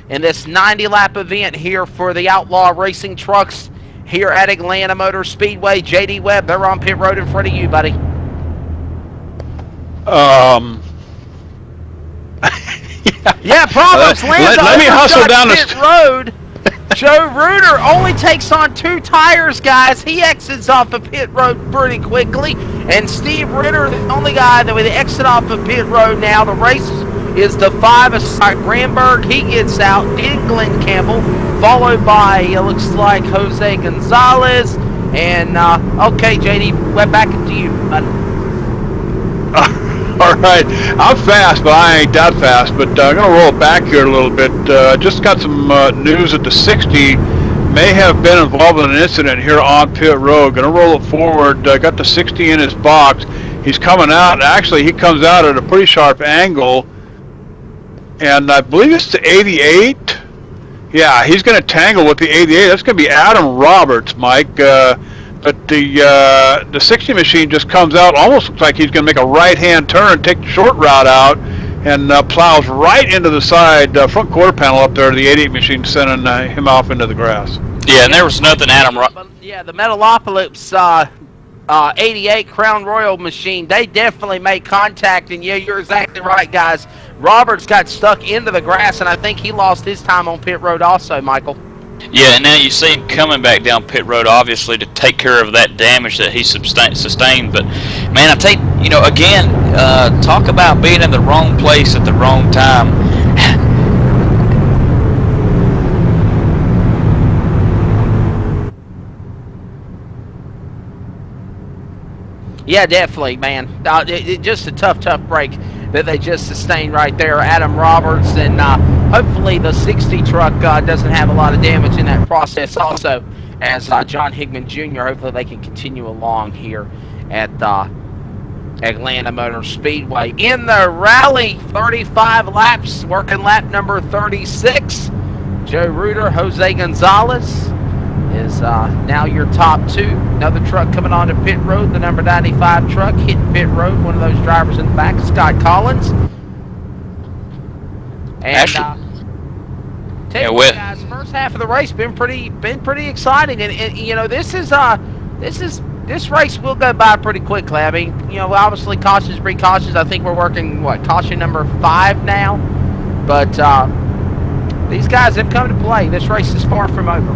in this 90-lap event here for the Outlaw Racing Trucks here at Atlanta Motor Speedway. J.D. Webb, they're on pit road in front of you, buddy. Yeah, Proverbs Lanza let me hustle down pit road. Joe Reuter only takes on 2 tires, guys. He exits off of pit road pretty quickly. And Steve Ritter, the only guy that would exit off of pit road now. The race is the 5 of Scott Granberg. He gets out. Then Glenn Campbell, followed by, it looks like, Jose Gonzalez. And, okay, JD, we're back to you. All right, I'm fast, but I ain't that fast. But I'm going to roll it back here a little bit. Just got some news that the 60 may have been involved in an incident here on pit road. Going to roll it forward. Got the 60 in his box. He's coming out. Actually, he comes out at a pretty sharp angle. And I believe it's the 88. Yeah, he's going to tangle with the 88. That's going to be Adam Roberts, Mike. But the 60 machine just comes out, almost looks like he's going to make a right-hand turn, take the short route out, and plows right into the side front quarter panel up there. The 88 machine sending him off into the grass. Yeah, and there was nothing Yeah, the Metalopolis 88 Crown Royal machine, they definitely made contact, and yeah, you're exactly right, guys. Roberts got stuck into the grass, and I think he lost his time on pit road also, Michael. Yeah, and now you see him coming back down pit road, obviously, to take care of that damage that he sustained. But, man, I take, again, talk about being in the wrong place at the wrong time. Yeah, definitely, man. Just a tough break that they just sustained right there. Adam Roberts, and hopefully the 60 truck doesn't have a lot of damage in that process also, as John Higman Jr., hopefully they can continue along here at Atlanta Motor Speedway. In the rally, 35 laps, working lap number 36. Joe Reuter, Jose Gonzalez is now your top 2. Another truck coming onto pit road, the number 95 truck hitting pit road. One of those drivers in the back, Scott Collins. And tell you what, guys, first half of the race been pretty exciting, and this race will go by pretty quickly. I mean, obviously cautions breed cautions. I think we're working caution number 5 now, but these guys have come to play. This race is far from over.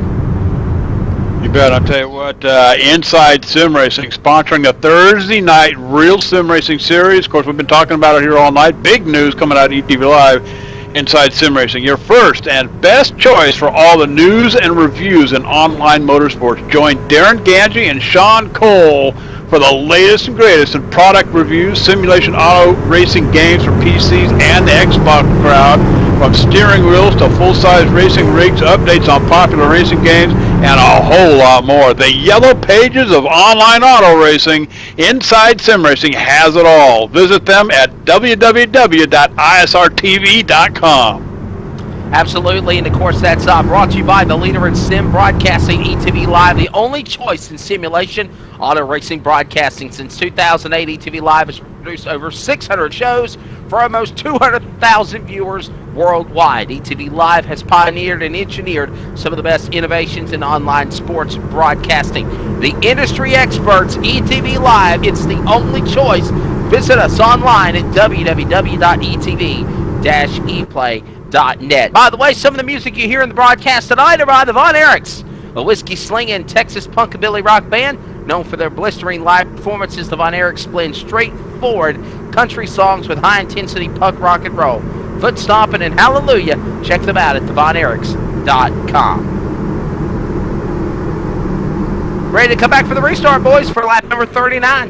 You bet. I'll tell you what, Inside Sim Racing sponsoring the Thursday night Real Sim Racing Series. Of course, we've been talking about it here all night. Big news coming out of ETV Live. Inside Sim Racing, your first and best choice for all the news and reviews in online motorsports. Join Darren Ganji and Sean Cole for the latest and greatest in product reviews, simulation auto racing games for PCs and the Xbox crowd, from steering wheels to full-size racing rigs, updates on popular racing games, and a whole lot more. The yellow pages of online auto racing, Inside Sim Racing has it all. Visit them at www.isrtv.com. Absolutely, and of course that's brought to you by the leader in sim broadcasting, ETV Live, the only choice in simulation auto racing broadcasting. Since 2008, ETV Live has produced over 600 shows for almost 200,000 viewers worldwide. ETV Live has pioneered and engineered some of the best innovations in online sports broadcasting. The industry experts, ETV Live, it's the only choice. Visit us online at www.etv-eplay.net. By the way, some of the music you hear in the broadcast tonight are by the Von Erichs, a whiskey-slinging Texas punkabilly rock band known for their blistering live performances. The Von Erichs blend straightforward country songs with high-intensity punk rock and roll. Foot stomping and hallelujah. Check them out at thevonerichs.com. Ready to come back for the restart, boys, for lap number 39.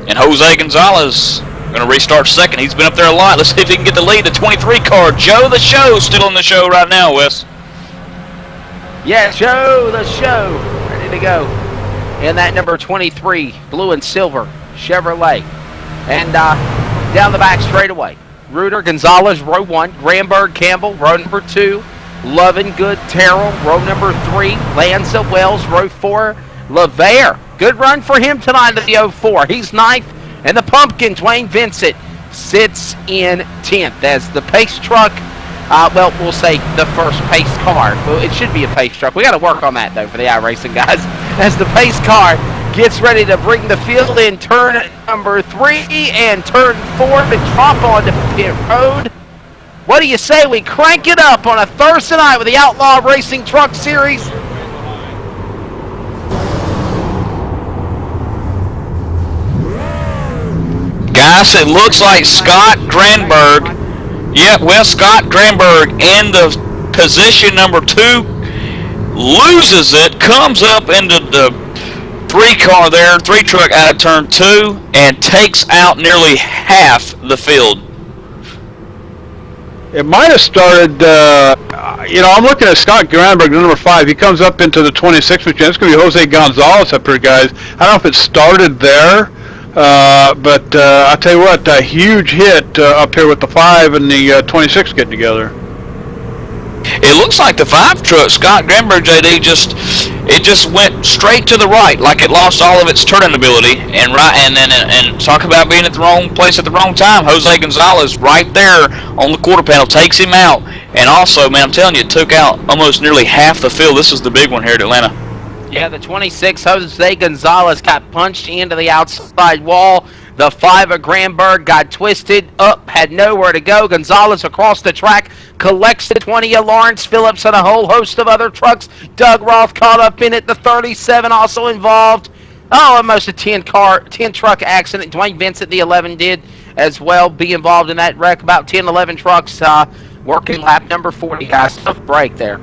And Jose Gonzalez going to restart second. He's been up there a lot. Let's see if he can get the lead. The 23 car, Joe the Show, still on the show right now, Wes. Yeah, Joe the Show, ready to go. And that number 23, blue and silver, Chevrolet. And down the back straightaway, Reuter, Gonzalez, row 1, Granberg, Campbell, row number 2, Lovin, Good, Terrell, row number 3, Lanza, Wells, row 4, LeVere. Good run for him tonight at the 04. He's 9th. And the Pumpkin, Dwayne Vincent, sits in 10th as the pace truck, we'll say the first pace car. Well, it should be a pace truck. We got to work on that, though, for the iRacing guys. As the pace car gets ready to bring the field in turn number 3 and turn 4 and drop onto pit road. What do you say we crank it up on a Thursday night with the Outlaw Racing Truck Series? Guys, it looks like Scott Granberg, Scott Granberg in the position number 2, loses it, comes up into the 3-car there, 3-truck out of turn 2, and takes out nearly half the field. It might have started, I'm looking at Scott Granberg, the number 5. He comes up into the 26 machine. It's going to be Jose Gonzalez up here, guys. I don't know if it started there, but I'll tell you what, a huge hit up here with the 5 and the 26 getting together. It looks like the 5 truck, Scott Granberg, JD, just went straight to the right, like it lost all of its turning ability, and talk about being at the wrong place at the wrong time. Jose Gonzalez right there on the quarter panel takes him out, and also, man, I'm telling you, it took out almost nearly half the field. This is the big one here at Atlanta. Yeah, the 26, Jose Gonzalez, got punched into the outside wall. The 5 of Granberg got twisted up, had nowhere to go. Gonzalez across the track collects the 20 of Lawrence Phillips and a whole host of other trucks. Doug Roth caught up in it. The 37 also involved. Oh, almost a 10-truck accident. Dwayne Vincent, the 11, did as well be involved in that wreck. About 10, 11 trucks working lap number 40, guys. Tough break there.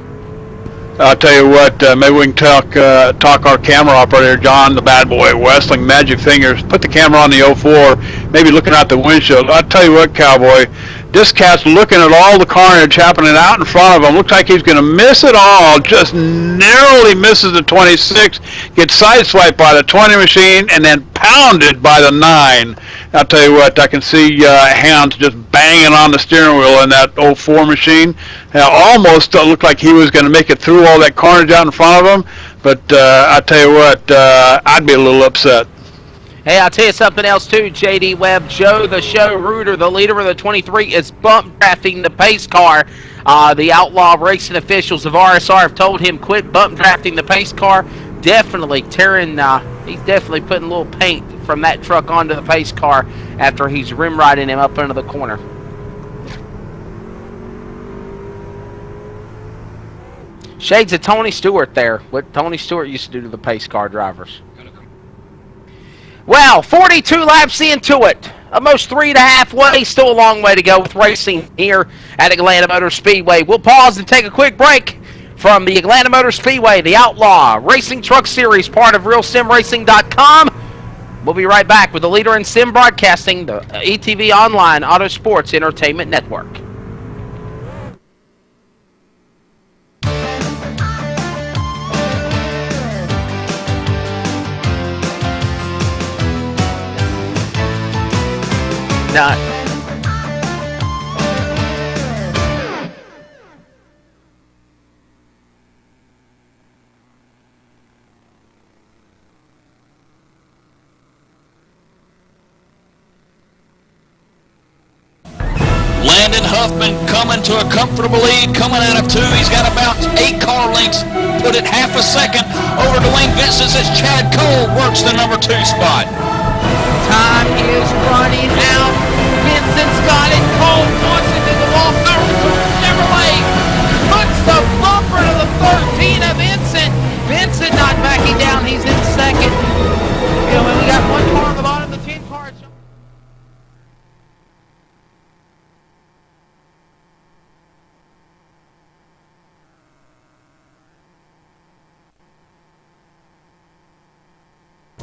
I'll tell you what, maybe we can talk our camera operator, John, the bad boy, Westling, Magic Fingers. Put the camera on the 04, maybe looking out the windshield. I'll tell you what, Cowboy, this cat's looking at all the carnage happening out in front of him. Looks like he's going to miss it all. Just narrowly misses the 26, gets sideswiped by the 20 machine, and then pounded by the 9. I'll tell you what, I can see hands just banging on the steering wheel in that 04 machine. Almost looked like he was going to make it through all that carnage out in front of him. But I'll tell you what, I'd be a little upset. Hey, I'll tell you something else too, J.D. Webb. Joe, the show rooter, the leader of the 23, is bump drafting the pace car. The Outlaw Racing officials of RSR have told him quit bump drafting the pace car. Definitely tearing, he's definitely putting a little paint from that truck onto the pace car after he's rim riding him up into the corner. Shades of Tony Stewart there. What Tony Stewart used to do to the pace car drivers. Well, 42 laps into it. Almost 3.5 way. Still a long way to go with racing here at Atlanta Motor Speedway. We'll pause and take a quick break from the Atlanta Motor Speedway, the Outlaw Racing Truck Series, part of RealSimRacing.com. We'll be right back with the leader in sim broadcasting, the ETV Online Auto Sports Entertainment Network. Now, Landon Huffman coming to a comfortable lead, coming out of 2. He's got about 8 car lengths, put it half a second over Dwayne Vincent as Chad Cole works the number 2 spot. time is running out. Vincent's got it. Cole wants it to the wall. Chevrolet puts the bumper to the 13 of Vincent. Vincent not backing down. He's in second. You know, when we got one car on the bottom, the 10 car.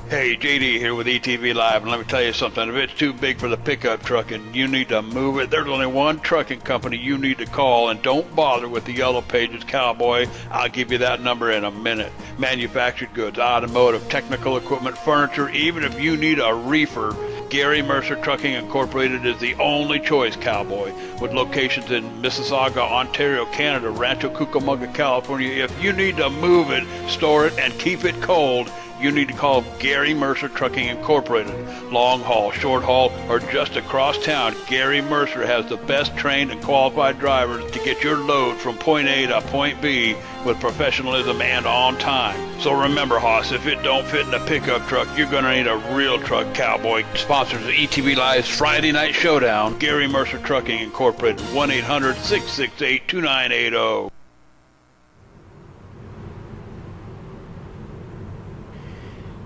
Hey, JD here with ETV Live, and let me tell you something. If it's too big for the pickup truck and you need to move it, there's only one trucking company you need to call, and don't bother with the Yellow Pages, Cowboy. I'll give you that number in a minute. Manufactured goods, automotive, technical equipment, furniture, even if you need a reefer, Gary Mercer Trucking Incorporated is the only choice, Cowboy. With locations in Mississauga, Ontario, Canada, Rancho Cucamonga, California, if you need to move it, store it, and keep it cold, you need to call Gary Mercer Trucking Incorporated. Long haul, short haul, or just across town, Gary Mercer has the best trained and qualified drivers to get your load from point A to point B with professionalism and on time. So remember, Hoss, if it don't fit in a pickup truck, you're going to need a real truck cowboy. Sponsors of ETV Live's Friday Night Showdown, Gary Mercer Trucking Incorporated, 1-800-668-2980.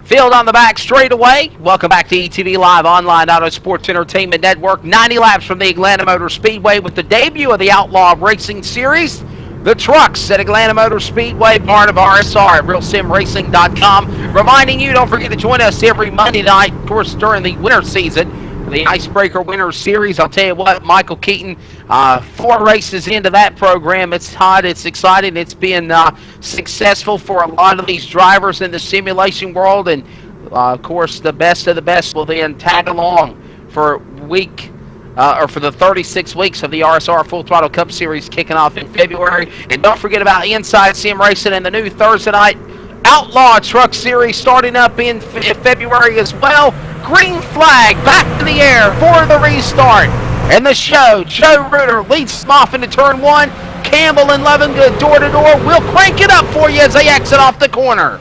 Field on the back straightaway. Welcome back to ETV Live Online Auto Sports Entertainment Network. 90 laps from the Atlanta Motor Speedway with the debut of the Outlaw Racing Series. The trucks at Atlanta Motor Speedway, part of RSR at RealSimRacing.com. Reminding you, don't forget to join us every Monday night, of course, during the winter season. The Icebreaker Winter Series. I'll tell you what, Michael Keaton, 4 races into that program. It's hot, it's exciting, it's been successful for a lot of these drivers in the simulation world, and of course the best of the best will then tag along for for the 36 weeks of the RSR Full Throttle Cup Series kicking off in February. And don't forget about Inside Sim Racing and the new Thursday night Outlaw Truck Series starting up in February as well. Green flag back in the air for the restart. And the show, Joe Reuter leads them off into turn 1. Campbell and Levengood door to door. We'll crank it up for you as they exit off the corner.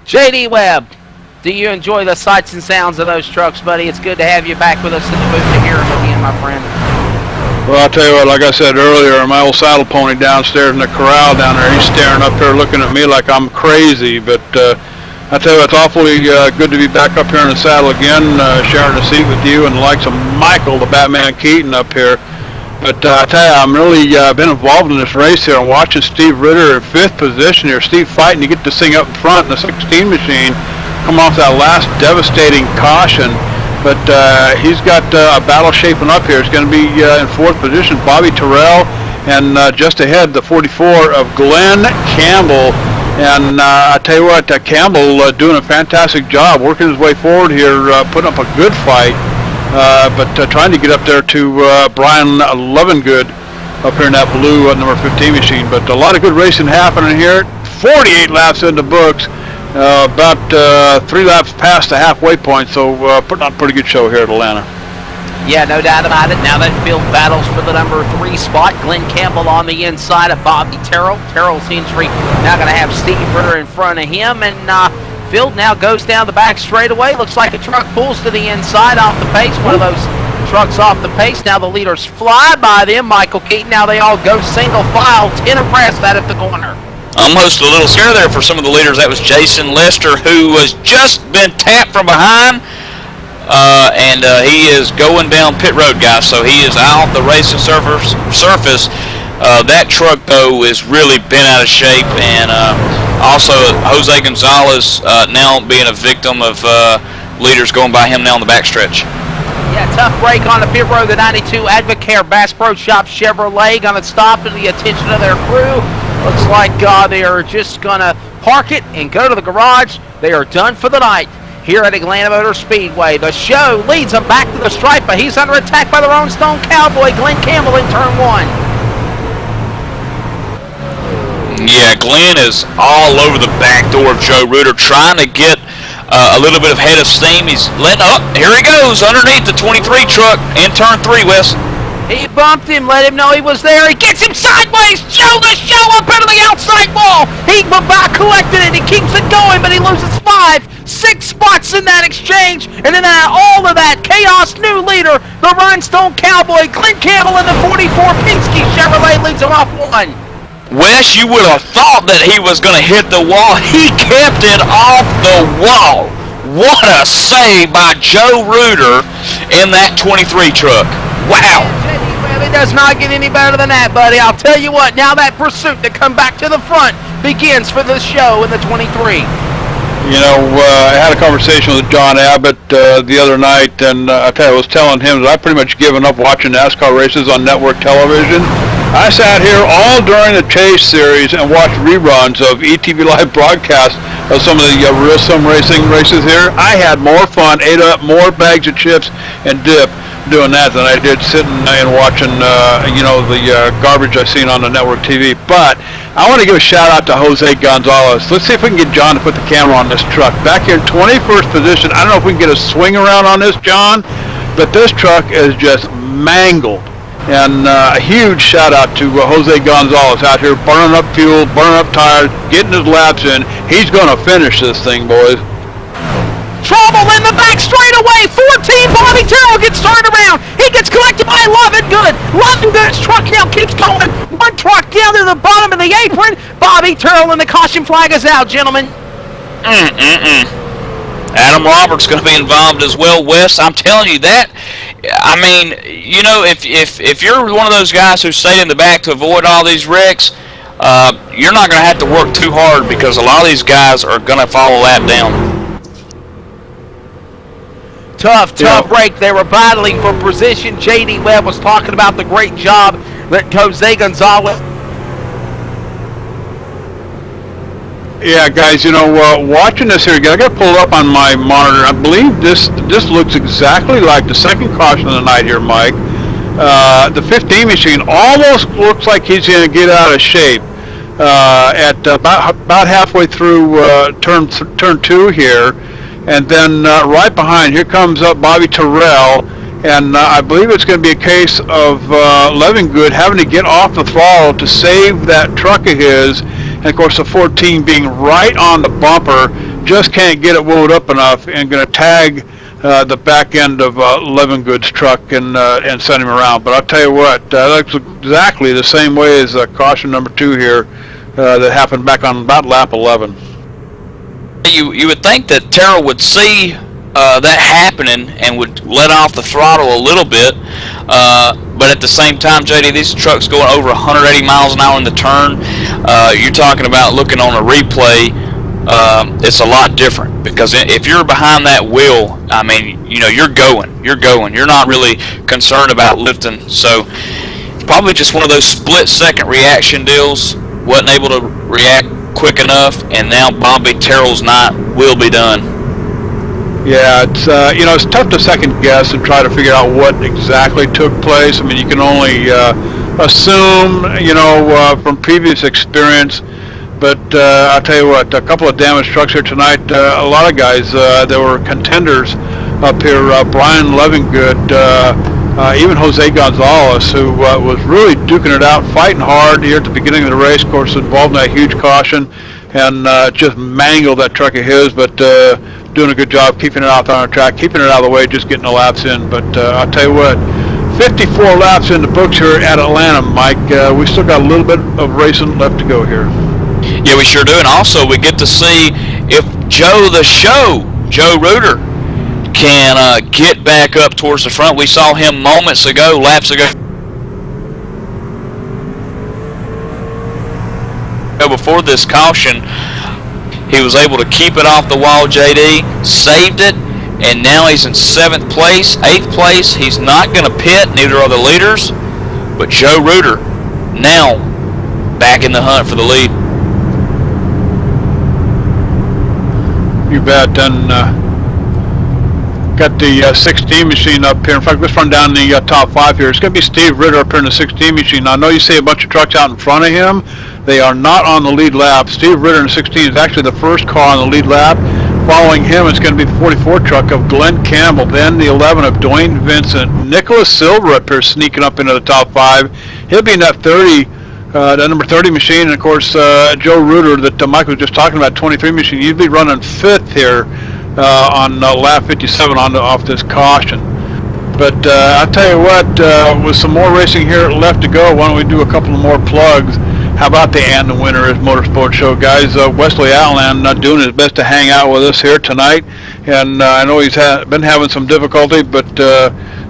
JD Webb, do you enjoy the sights and sounds of those trucks, buddy? It's good to have you back with us in the booth to hear them again, my friend. Well, I'll tell you what, like I said earlier, my old saddle pony downstairs in the corral down there, he's staring up here looking at me like I'm crazy. But I tell you, it's awfully good to be back up here in the saddle again, sharing the seat with you and the likes of Michael, the Batman Keaton up here. But I tell you, I'm really been involved in this race here and watching Steve Ritter in 5th position here. Steve fighting to get this thing up in front in the 16 machine, come off that last devastating caution. But he's got a battle shaping up here. It's going to be in 4th position, Bobby Terrell, and just ahead, the 44 of Glenn Campbell. And I tell you what, Campbell doing a fantastic job, working his way forward here, putting up a good fight. But trying to get up there to Brian Levengood up here in that blue number 15 machine. But a lot of good racing happening here. 48 laps in the books, about 3 laps past the halfway point. So putting on a pretty good show here at Atlanta. Yeah, no doubt about it. Now that field battles for the number 3 spot. Glenn Campbell on the inside of Bobby Terrell. Terrell's injury now going to have Steve Ritter in front of him. And field now goes down the back straightaway. Looks like a truck pulls to the inside off the pace. One of those trucks off the pace. Now the leaders fly by them. Michael Keaton. Now they all go single file, 10 abreast out at the corner. Almost a little scare there for some of the leaders. That was Jason Lester, who has just been tapped from behind. And he is going down pit road, guys. So he is out the racing surface. That truck, though, is really bent out of shape, and also Jose Gonzalez now being a victim of leaders going by him now on the backstretch. Yeah, tough break on the pit road. The 92 Advocare Bass Pro Shop Chevrolet going to stop to the attention of their crew. Looks like they are just going to park it and go to the garage. They are done for the night here at Atlanta Motor Speedway. The show leads them back to the stripe, but he's under attack by the Rolling Stone Cowboy, Glenn Campbell, in turn 1. Yeah, Glenn is all over the back door of Joe Reuter, trying to get a little bit of head of steam. He's letting up. Here he goes underneath the 23 truck in turn 3, Wes. He bumped him, let him know he was there. He gets him sideways. Joe the show up into the outside wall. He collected it. He keeps it going, but he loses 5. 6 spots in that exchange, and then all of that chaos, new leader, the Rhinestone Cowboy, Glenn Campbell in the 44 Penske Chevrolet leads him off 1. Wes, you would have thought that he was going to hit the wall. He kept it off the wall. What a save by Joe Reuter in that 23 truck. Wow. It does not get any better than that, buddy. I'll tell you what, now that pursuit to come back to the front begins for the show in the 23. You know, I had a conversation with John Abbott the other night, and I was telling him that I've pretty much given up watching NASCAR races on network television. I sat here all during the Chase series and watched reruns of ETV Live broadcasts of some of the real sim racing races here. I had more fun, ate up more bags of chips and dip doing that than I did sitting and watching, the garbage I've seen on the network TV. But I want to give a shout out to Jose Gonzalez. Let's see if we can get John to put the camera on this truck. Back here in 21st position. I don't know if we can get a swing around on this, John, but this truck is just mangled. And a huge shout out to Jose Gonzalez out here burning up fuel, burning up tires, getting his laps in. He's going to finish this thing, boys. Trouble in the back straightaway. 14, Bobby Terrell gets turned around. He gets collected by Lovingood. Lovingood's truck now keeps going. One truck down to the bottom of the apron. Bobby Terrell and the caution flag is out, gentlemen. Adam Roberts going to be involved as well, Wes. I'm telling you that. I mean, you know, if you're one of those guys who stay in the back to avoid all these wrecks, you're not going to have to work too hard because a lot of these guys are going to follow that down. Tough break. They were battling for position. J.D. Webb was talking about the great job that Jose Gonzalez. Yeah, guys, you know, watching this here again, I got to pull it up on my monitor. I believe this looks exactly like the second caution of the night here, Mike. The 15 machine almost looks like he's going to get out of shape at about halfway through turn 2 here. And then right behind, here comes up Bobby Terrell, and I believe it's going to be a case of Lovingood having to get off the throttle to save that truck of his, and of course the 14 being right on the bumper, just can't get it wound up enough, and going to tag the back end of Lovingood's truck and send him around. But I'll tell you what, that looks exactly the same way as caution number 2 here that happened back on about lap 11. You would think that Terrell would see that happening and would let off the throttle a little bit, but at the same time, JD, these trucks going over 180 miles an hour in the turn. You're talking about looking on a replay. It's a lot different because if you're behind that wheel, I mean, you know, you're going. You're not really concerned about lifting. So it's probably just one of those split-second reaction deals. Wasn't able to react quick enough, and now Bobby Terrell's night will be done. Yeah, it's it's tough to second guess and try to figure out what exactly took place. I mean, you can only assume, from previous experience. But I'll tell you what, a couple of damaged trucks here tonight. A lot of guys that were contenders up here. Brian Lovingood, even Jose Gonzalez, who was really duking it out, fighting hard here at the beginning of the race. Of course, involved in that huge caution, and just mangled that truck of his. But doing a good job keeping it out on the track, keeping it out of the way, just getting the laps in. But I'll tell you what, 54 laps in the books here at Atlanta, Mike. We still got a little bit of racing left to go here. Yeah, we sure do. And also, we get to see if Joe Reuter, can get back up towards the front. We saw him laps ago. Before this caution, he was able to keep it off the wall, JD, saved it, and now he's in 7th place, 8th place. He's not going to pit, neither are the leaders, but Joe Reuter now back in the hunt for the lead. You bet. And got the 16 machine up here. In fact, let's run down the top 5 here. It's going to be Steve Ritter up here in the 16 machine. Now, I know you see a bunch of trucks out in front of him. They are not on the lead lap. Steve Ritter in the 16 is actually the first car on the lead lap. Following him, it's going to be the 44 truck of Glenn Campbell, then the 11 of Dwayne Vincent. Nicholas Silver up here sneaking up into the top 5. He'll be in that 30. The number 30 machine, and of course Joe Reuter that Mike was just talking about, 23 machine. You'd be running 5th here on lap 57 off this caution. But I'll tell you what, with some more racing here left to go, why don't we do a couple of more plugs? How about the And the Winner is Motorsports Show, guys? Wesley Outland doing his best to hang out with us here tonight. And I know he's been having some difficulty, but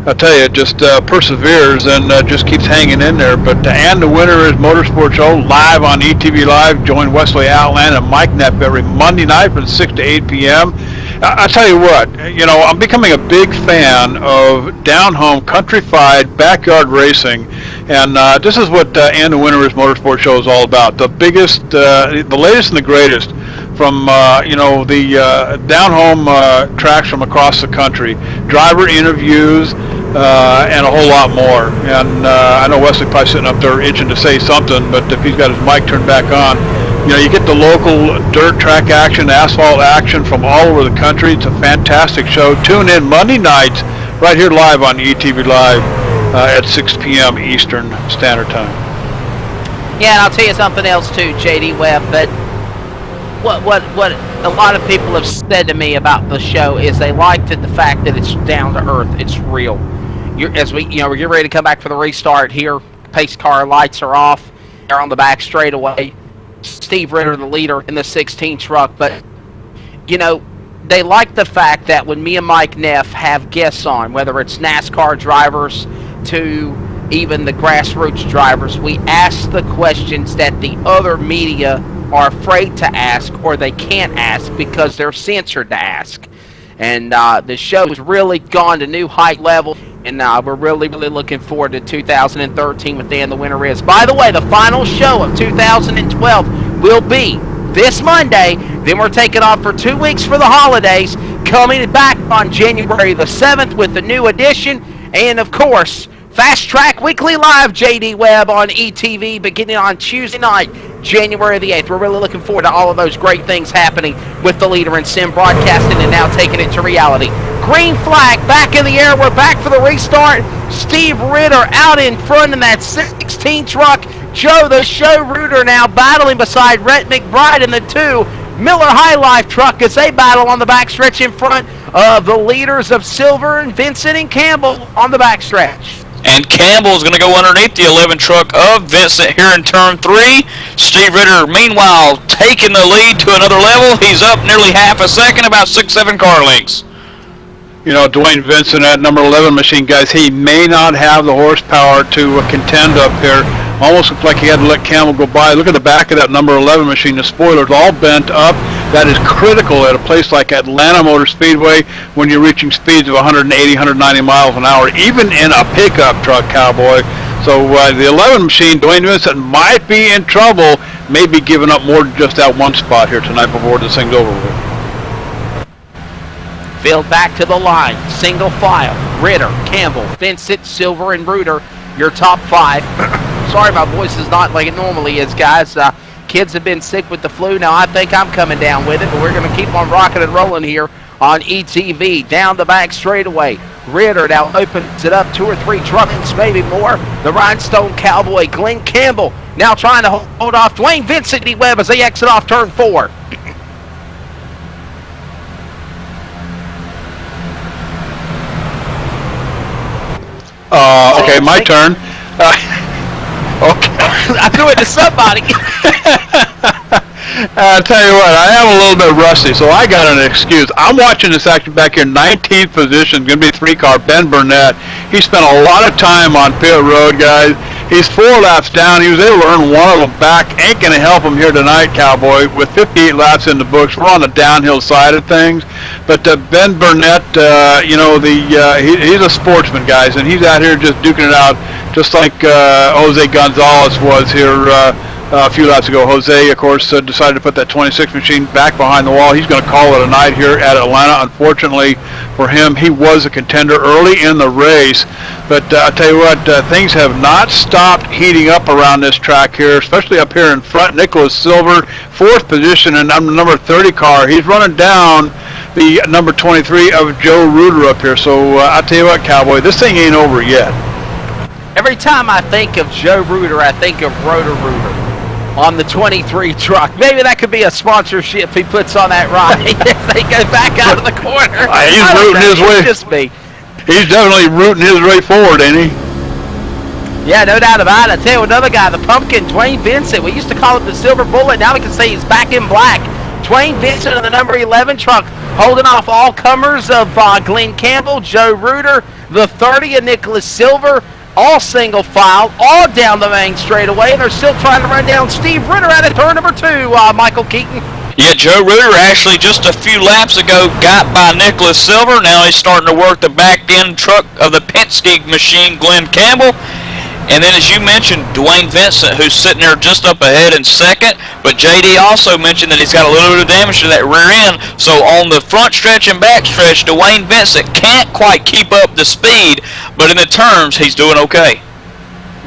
I'll tell you, just perseveres and just keeps hanging in there. But the And the Winner is Motorsports Show live on ETV Live. Join Wesley Outland and Mike Neff every Monday night from 6 to 8 p.m. I tell you what, I'm becoming a big fan of down-home, countrified, backyard racing, and this is what And the Winner is Motorsports Show is all about. The biggest, the latest and the greatest from, the down-home tracks from across the country, driver interviews, and a whole lot more. And I know Wesley probably sitting up there itching to say something, but if he's got his mic turned back on, you get the local dirt track action, asphalt action from all over the country. It's a fantastic show. Tune in Monday nights right here live on ETV Live at 6 p.m. Eastern Standard Time. Yeah, and I'll tell you something else too, JD Webb, that what a lot of people have said to me about the show is they liked the fact that it's down to earth, it's real. We're getting ready to come back for the restart here. Pace car lights are off. They're on the back straightaway. Steve Ritter, the leader in the 16 truck, but they like the fact that when me and Mike Neff have guests on, whether it's NASCAR drivers to even the grassroots drivers, we ask the questions that the other media are afraid to ask or they can't ask because they're censored to ask. And the show has really gone to new height level, and we're really, really looking forward to 2013 with Dan the Winner Is. By the way, the final show of 2012 will be this Monday. Then we're taking off for 2 weeks for the holidays, coming back on January the 7th with the new edition, and of course, Fast Track Weekly Live, JD Webb on ETV, beginning on Tuesday night, January the 8th. We're really looking forward to all of those great things happening with the leader in sim broadcasting and now taking it to reality. Green flag back in the air. We're back for the restart. Steve Ritter out in front in that 16 truck. Joe, the show rooter, now battling beside Rhett McBride in the 2 Miller High Life truck as they battle on the backstretch in front of the leaders of Silver and Vincent and Campbell on the backstretch. And Campbell's going to go underneath the 11 truck of Vincent here in turn 3. Steve Ritter, meanwhile, taking the lead to another level. He's up nearly half a second, about 6-7 car lengths. Dwayne Vincent, that number 11 machine, guys, he may not have the horsepower to contend up here. Almost looked like he had to let Campbell go by. Look at the back of that number 11 machine. The spoiler's all bent up. That is critical at a place like Atlanta Motor Speedway when you're reaching speeds of 180, 190 miles an hour, even in a pickup truck, Cowboy. So the 11 machine, Dwayne Vincent, might be in trouble, maybe giving up more than just that one spot here tonight before this thing's over with. Field back to the line, single file. Ritter, Campbell, Vincent, Silver, and Reuter, your top 5. Sorry, my voice is not like it normally is, guys. Kids have been sick with the flu. Now I think I'm coming down with it, but we're going to keep on rocking and rolling here on ETV. Down the back straightaway. Ritter now opens it up 2 or 3 trucks, maybe more. The Rhinestone Cowboy, Glenn Campbell, now trying to hold off Dwayne Vincent Webb as they exit off turn 4. Okay, my turn. Okay. I threw it to somebody. I'll tell you what, I am a little bit rusty, so I got an excuse. I'm watching this action back here, 19th position, going to be 3-car, Ben Burnett. He spent a lot of time on pit road, guys. He's 4 laps down. He was able to earn one of them back. Ain't going to help him here tonight, Cowboy. With 58 laps in the books, we're on the downhill side of things. But Ben Burnett, he's a sportsman, guys, and he's out here just duking it out, just like Jose Gonzalez was here a few laps ago. Jose, of course, decided to put that 26 machine back behind the wall. He's going to call it a night here at Atlanta. Unfortunately for him, he was a contender early in the race. But I'll tell you what, things have not stopped heating up around this track here, especially up here in front. Nicholas Silver, 4th position in number 30 car. He's running down the number 23 of Joe Reuter up here. So I'll tell you what, Cowboy, this thing ain't over yet. Every time I think of Joe Reuter, I think of Rotor Reuter. on the 23 truck. Maybe that could be a sponsorship he puts on that ride as they go back out of the corner. He's rooting his way. Just me. He's definitely rooting his way forward, ain't he? Yeah, no doubt about it. I tell you, another guy, the Pumpkin, Dwayne Vincent. We used to call him the Silver Bullet. Now we can say he's back in black. Dwayne Vincent in the number 11 truck, holding off all comers of Glenn Campbell, Joe Reuter, the 30 of Nicholas Silver, all single file, all down the main straightaway, and they're still trying to run down Steve Ritter out of turn number 2, Michael Keaton. Yeah, Joe Reuter actually just a few laps ago got by Nicholas Silver. Now he's starting to work the back end truck of the Penske machine, Glenn Campbell. And then, as you mentioned, Dwayne Vincent, who's sitting there just up ahead in second. But JD also mentioned that he's got a little bit of damage to that rear end. So on the front stretch and back stretch, Dwayne Vincent can't quite keep up the speed. But in the turns, he's doing okay.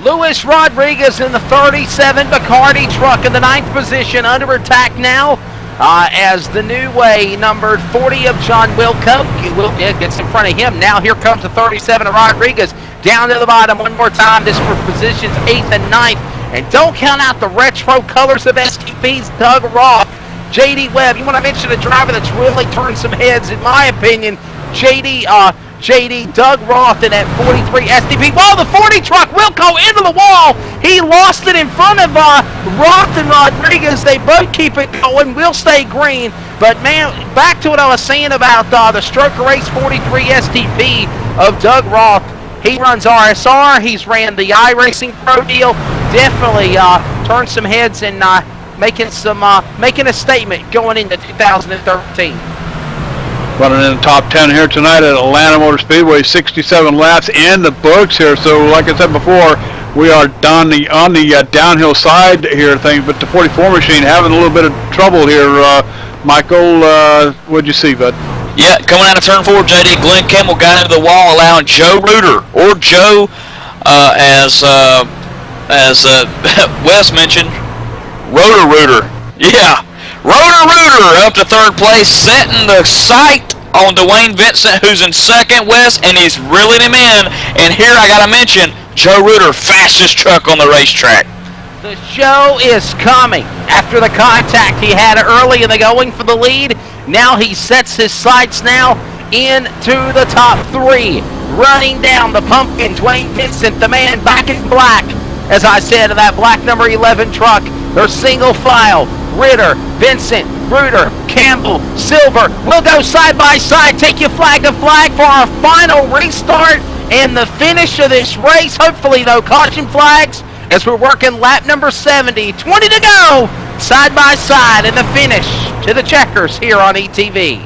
Luis Rodriguez in the 37 Bacardi truck in the 9th position, under attack now. As the new way, numbered 40 of John Wilco gets in front of him. Now here comes the 37 of Rodriguez. Down to the bottom one more time. This for positions 8th and 9th. And don't count out the retro colors of STP's Doug Roth. JD Webb, you want to mention a driver that's really turned some heads, in my opinion. Doug Roth in that 43 SDP. Whoa, the 40 truck, Wilco into the wall. He lost it in front of Roth and Rodriguez. They both keep it going. We'll stay green. But, man, back to what I was saying about the Stroker Race 43 STP of Doug Roth. He runs RSR. He's ran the iRacing Pro deal. Definitely turned some heads and making a statement going into 2013. Running in the top 10 here tonight at Atlanta Motor Speedway, 67 laps in the books here. So, like I said before, we are on the downhill side here of things, but the 44 machine having a little bit of trouble here. Michael, what'd you see, bud? Yeah, coming out of turn 4, JD, Glenn Campbell got into the wall, allowing Joe Reuter, or Joe, as Wes mentioned, Reuter. Yeah. Reuter up to 3rd place, setting the sight on Dwayne Vincent, who's in 2nd, West, and he's reeling him in. And here I got to mention, Joe Reuter, fastest truck on the racetrack. The show is coming. After the contact he had early in the going for the lead, now he sets his sights now into the top 3. Running down the Pumpkin, Dwayne Vincent, the man back in black. As I said, that black number 11 truck, they're single file. Ritter, Vincent, Reuter, Campbell, Silver. We'll go side by side, take you flag to flag for our final restart and the finish of this race. Hopefully, no caution flags as we're working lap number 70. 20 to go, side by side in the finish to the checkers here on ETV.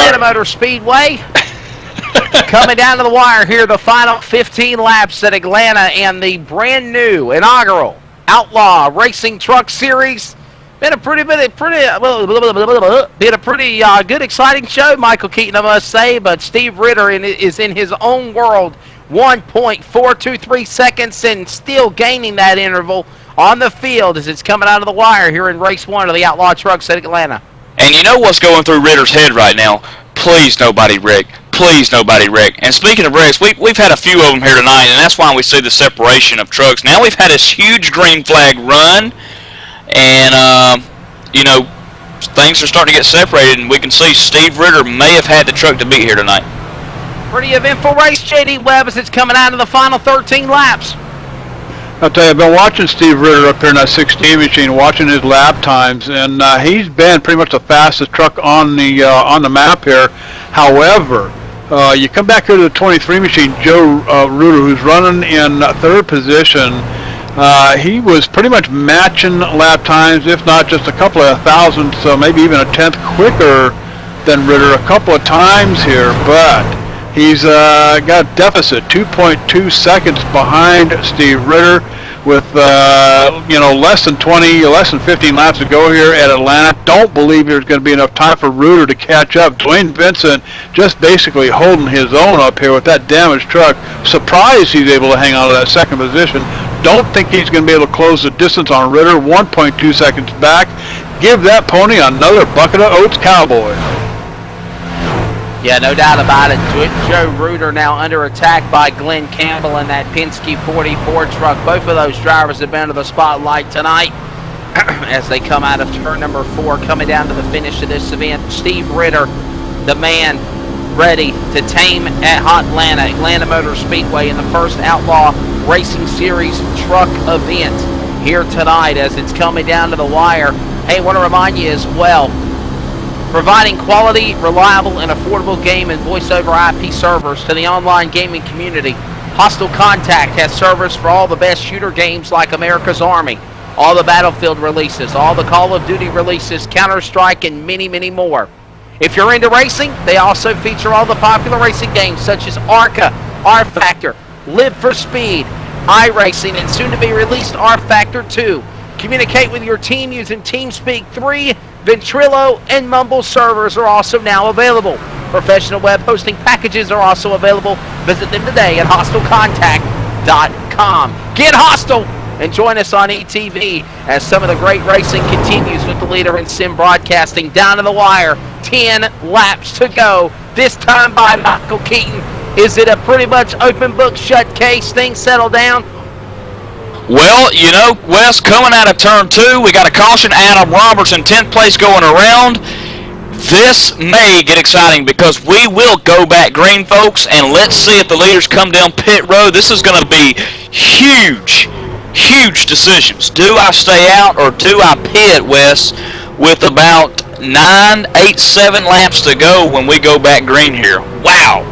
Atlanta Motor Speedway. Coming down to the wire here, the final 15 laps at Atlanta and the brand new inaugural Outlaw Racing Truck Series. Been a pretty good, exciting show, Michael Keaton, I must say. But Steve Ritter is in his own world, 1.423 seconds, and still gaining that interval on the field as it's coming out of the wire here in race 1 of the Outlaw Trucks at Atlanta. And you know what's going through Ritter's head right now? Please nobody wreck. Please nobody wreck. And speaking of wrecks, we've had a few of them here tonight, and that's why we see the separation of trucks. Now we've had this huge green flag run, and things are starting to get separated, and we can see Steve Ritter may have had the truck to beat here tonight. Pretty eventful race, J.D. Webb, as it's coming out of the final 13 laps. I'll tell you, I've been watching Steve Ritter up here in that 16 machine, watching his lap times, and he's been pretty much the fastest truck on the map here. However, you come back here to the 23 machine, Joe Ruder, who's running in third position. He was pretty much matching lap times, if not just a couple of thousandths, maybe even a tenth quicker than Ritter a couple of times here, but he's got a deficit, 2.2 seconds behind Steve Ritter with, less than 15 laps to go here at Atlanta. Don't believe there's going to be enough time for Ruder to catch up. Dwayne Vincent just basically holding his own up here with that damaged truck. Surprised he's able to hang on to that second position. Don't think he's going to be able to close the distance on Ritter, 1.2 seconds back. Give that pony another bucket of oats, Cowboy. Yeah, no doubt about it. Joe Ruder now under attack by Glenn Campbell in that Penske 44 truck. Both of those drivers have been to the spotlight tonight as they come out of turn number 4, coming down to the finish of this event. Steve Ritter, the man ready to tame at Atlanta Motor Speedway in the first Outlaw Racing Series truck event here tonight as it's coming down to the wire. Hey, I want to remind you as well, providing quality, reliable, and affordable game and voice-over IP servers to the online gaming community. Hostile Contact has servers for all the best shooter games like America's Army, all the Battlefield releases, all the Call of Duty releases, Counter-Strike, and many, many more. If you're into racing, they also feature all the popular racing games such as ARCA, R-Factor, Live for Speed, iRacing, and soon-to-be released R-Factor 2. Communicate with your team using TeamSpeak 3, Ventrilo, and Mumble servers are also now available. Professional web hosting packages are also available. Visit them today at hostlecontact.com. Get hostile and join us on ETV as some of the great racing continues with the leader in sim broadcasting. Down to the wire, 10 laps to go. This time by Michael Keaton. Is it a pretty much open book, shut case, thing settled down? Well, Wes, coming out of turn 2, we got a caution. Adam Roberts in 10th place going around. This may get exciting because we will go back green, folks, and let's see if the leaders come down pit road. This is going to be huge decisions. Do I stay out or do I pit, Wes, with about 7 laps to go when we go back green here? Wow.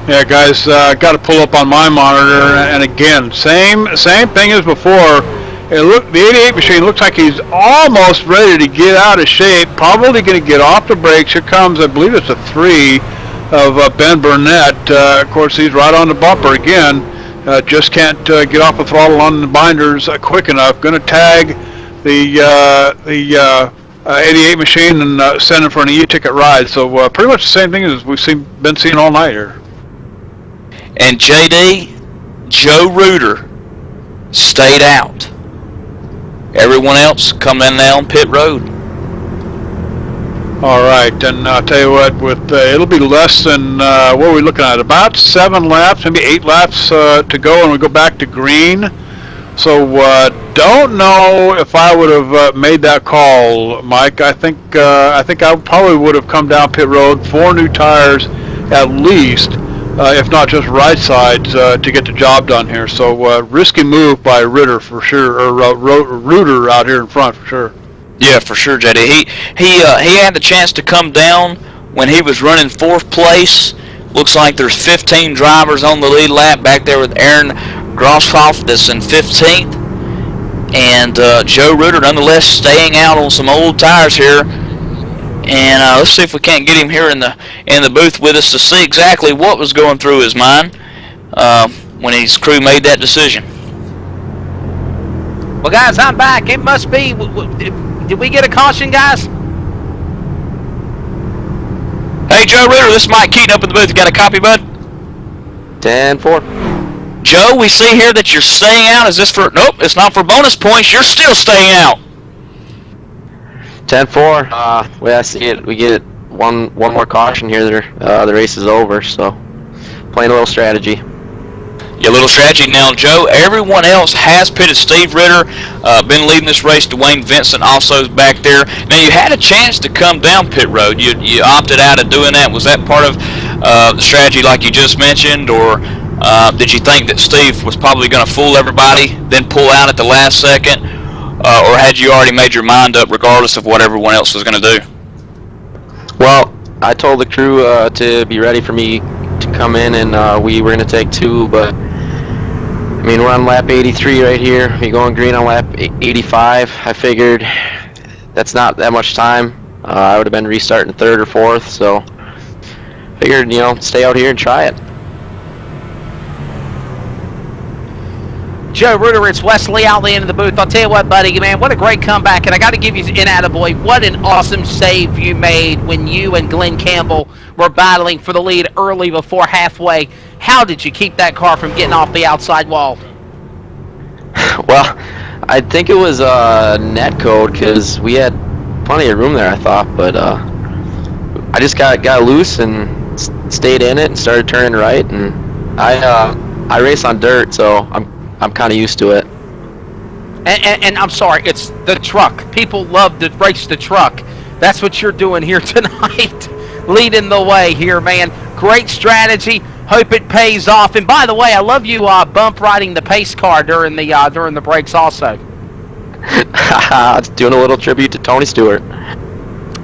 Yeah, guys, got to pull up on my monitor, and again, same thing as before. The 88 machine looks like he's almost ready to get out of shape. Probably going to get off the brakes. Here comes, I believe it's a 3 of Ben Burnett. Of course, he's right on the bumper again. Just can't get off the throttle on the binders quick enough. Going to tag the 88 machine and send him for an e-ticket ride. So pretty much the same thing as we've been seeing all night here. And JD, Joe Ruder stayed out. Everyone else coming down pit road. All right, and I'll tell you what, it'll be less than, what are we looking at? About 7 laps, maybe 8 laps to go, and we go back to green. So don't know if I would have made that call, Mike. I think I probably would have come down pit road, 4 new tires at least, if not just right sides, to get the job done here. So risky move by Ritter for sure, or Ruder out here in front for sure. Yeah, for sure, JD. He had the chance to come down when he was running 4th place. Looks like there's 15 drivers on the lead lap back there with Aaron Groshoff that's in 15th. And Joe Ruder nonetheless staying out on some old tires here. And let's see if we can't get him here in the booth with us to see exactly what was going through his mind when his crew made that decision. Well, guys, I'm back. It must be. Did we get a caution, guys? Hey, Joe Ritter, this is Mike Keaton up in the booth. You got a copy, bud? 10-4. Joe, we see here that you're staying out. Is this for... Nope, it's not for bonus points. You're still staying out. 10-4. Way I see it, we get one more caution here. The race is over, so playing a little strategy. Yeah, little strategy. Now, Joe, everyone else has pitted. Steve Ritter, been leading this race. Dwayne Vincent also is back there. Now, you had a chance to come down pit road. You opted out of doing that. Was that part of the strategy like you just mentioned, or did you think that Steve was probably going to fool everybody, then pull out at the last second, or had you already made your mind up regardless of what everyone else was going to do? Well, I told the crew to be ready for me to come in, and we were going to take 2, but I mean, we're on lap 83 right here. We're going green on lap 85. I figured that's not that much time. I would have been restarting 3rd or 4th, so figured, stay out here and try it. Joe Ruder, it's Wesley out the end of the booth. I'll tell you what, buddy, man, what a great comeback. And I got to give you an attaboy. What an awesome save you made when you and Glenn Campbell were battling for the lead early before halfway. How did you keep that car from getting off the outside wall? Well, I think it was net code because we had plenty of room there, I thought. But I just got loose and stayed in it and started turning right. And I race on dirt, so I'm kind of used to it. And I'm sorry, it's the truck. People love to race the truck. That's what you're doing here tonight, leading the way here, man. Great strategy. Hope it pays off. And by the way, I love you bump riding the pace car during the breaks also. Doing a little tribute to Tony Stewart.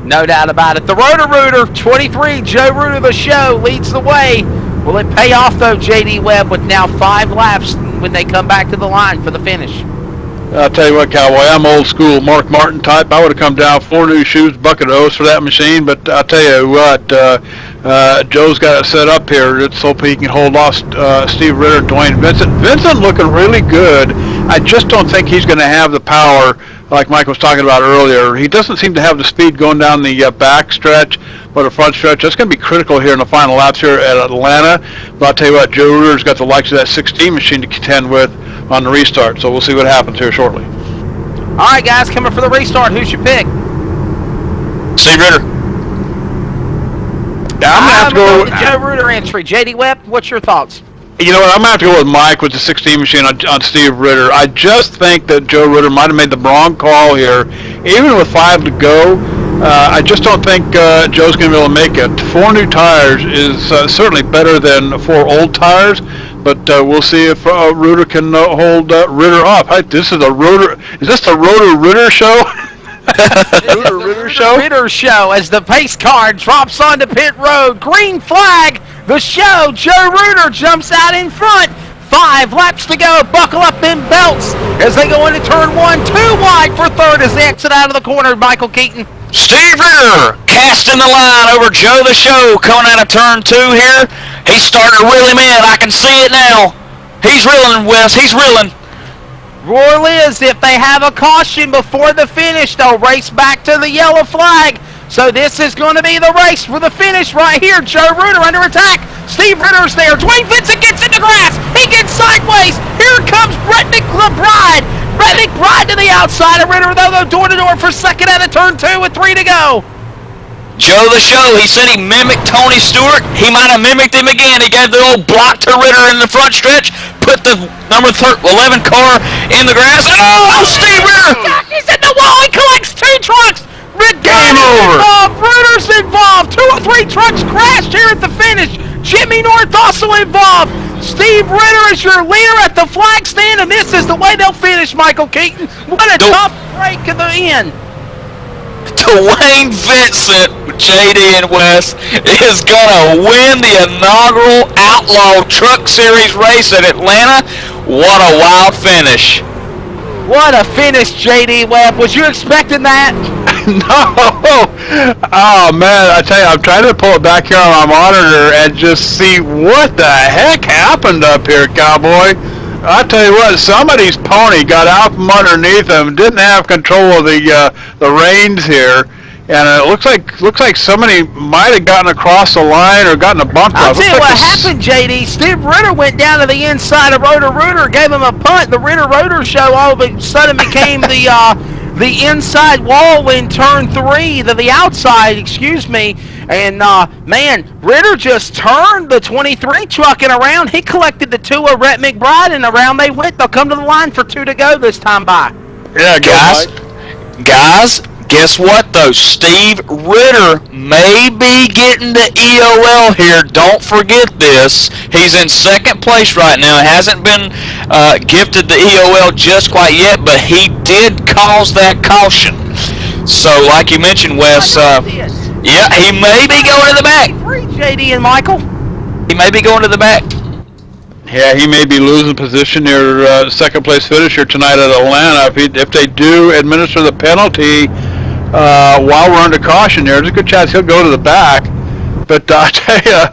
No doubt about it. The Roto-Rooter 23, Joe Ruder the show, leads the way. Will it pay off, though, J.D. Webb, with now 5 laps when they come back to the line for the finish? I'll tell you what, Cowboy, I'm old school Mark Martin type. I would have come down 4 new shoes, bucket of O's for that machine, but I'll tell you what, Joe's got it set up here just so he can hold off Steve Ritter and Dwayne Vincent. Vincent looking really good. I just don't think he's going to have the power like Mike was talking about earlier. He doesn't seem to have the speed going down the back stretch, but the front stretch. That's going to be critical here in the final laps here at Atlanta. But I'll tell you what, Joe Rutter's got the likes of that 16 machine to contend with on the restart, so we'll see what happens here shortly. All right, guys, coming for the restart. Who's your pick? Steve Ritter. Yeah, I'm going to have to go with the Joe Ruder entry. J.D. Webb, what's your thoughts? You know what, I'm going to have to go with Mike with the 16 machine on Steve Ritter. I just think that Joe Ritter might have made the wrong call here. Even with 5 to go, I just don't think Joe's going to be able to make it. 4 new tires is certainly better than 4 old tires, but we'll see if Ritter can hold Ritter up. Is this the Roto-Ritter show? Ritter show as the pace car drops onto pit road. Green flag. The show. Joe Ruder jumps out in front. 5 laps to go. Buckle up in belts as they go into turn 1. Too wide for 3rd as they exit out of the corner. Michael Keaton. Steve Ritter casting the line over Joe the Show coming out of turn 2 here. He's starting to reel him in. I can see it now. He's reeling, Wes. He's reeling. Rule is if they have a caution before the finish, they'll race back to the yellow flag. So this is going to be the race for the finish right here. Joe Ruder under attack. Steve Ritter's there. Dwayne Vincent gets in the grass. He gets sideways. Here comes Brett McBride. Brett McBride to the outside of Ritter, though, door-to-door for 2nd out of turn 2 with 3 to go. Joe the Show, he said he mimicked Tony Stewart. He might have mimicked him again. He gave the old block to Ritter in the front stretch, put the number 11 car in the grass. Oh, Steve Ritter! He's in the wall. He collects 2 trucks. Game over. Involved. Ritter's involved. 2 or 3 trucks crashed here at the finish. Jimmy North also involved. Steve Ritter is your leader at the flag stand, and this is the way they'll finish, Michael Keaton. What a tough break at the end. Dwayne Vincent, JD and Wes, is going to win the inaugural Outlaw Truck Series race at Atlanta. What a wild finish. What a finish, JD Webb. Was you expecting that? No! Oh man, I tell you, I'm trying to pull it back here on my monitor and just see what the heck happened up here, cowboy. I tell you what, somebody's pony got out from underneath him, didn't have control of the reins here, and it looks like somebody might have gotten across the line or gotten a bump. I'll tell you what happened, JD. Steve Ritter went down to the inside of Rotor, gave him a punt. The Ritter show all of a sudden became the inside wall in turn 3, the outside, excuse me. And, man, Ritter just turned the 23 truck and around. He collected the 2 of Rhett McBride, and around they went. They'll come to the line for 2 to go this time by. Yeah, guys, guess what, though? Steve Ritter may be getting the EOL here. Don't forget this. He's in second place right now. Hasn't been gifted the EOL just quite yet, but he did cause that caution. So, like you mentioned, Wes, yeah, he may be going to the back. JD and Michael. He may be going to the back. Yeah, he may be losing position near second place finisher tonight at Atlanta. If they do administer the penalty while we're under caution there's a good chance he'll go to the back. But I tell you,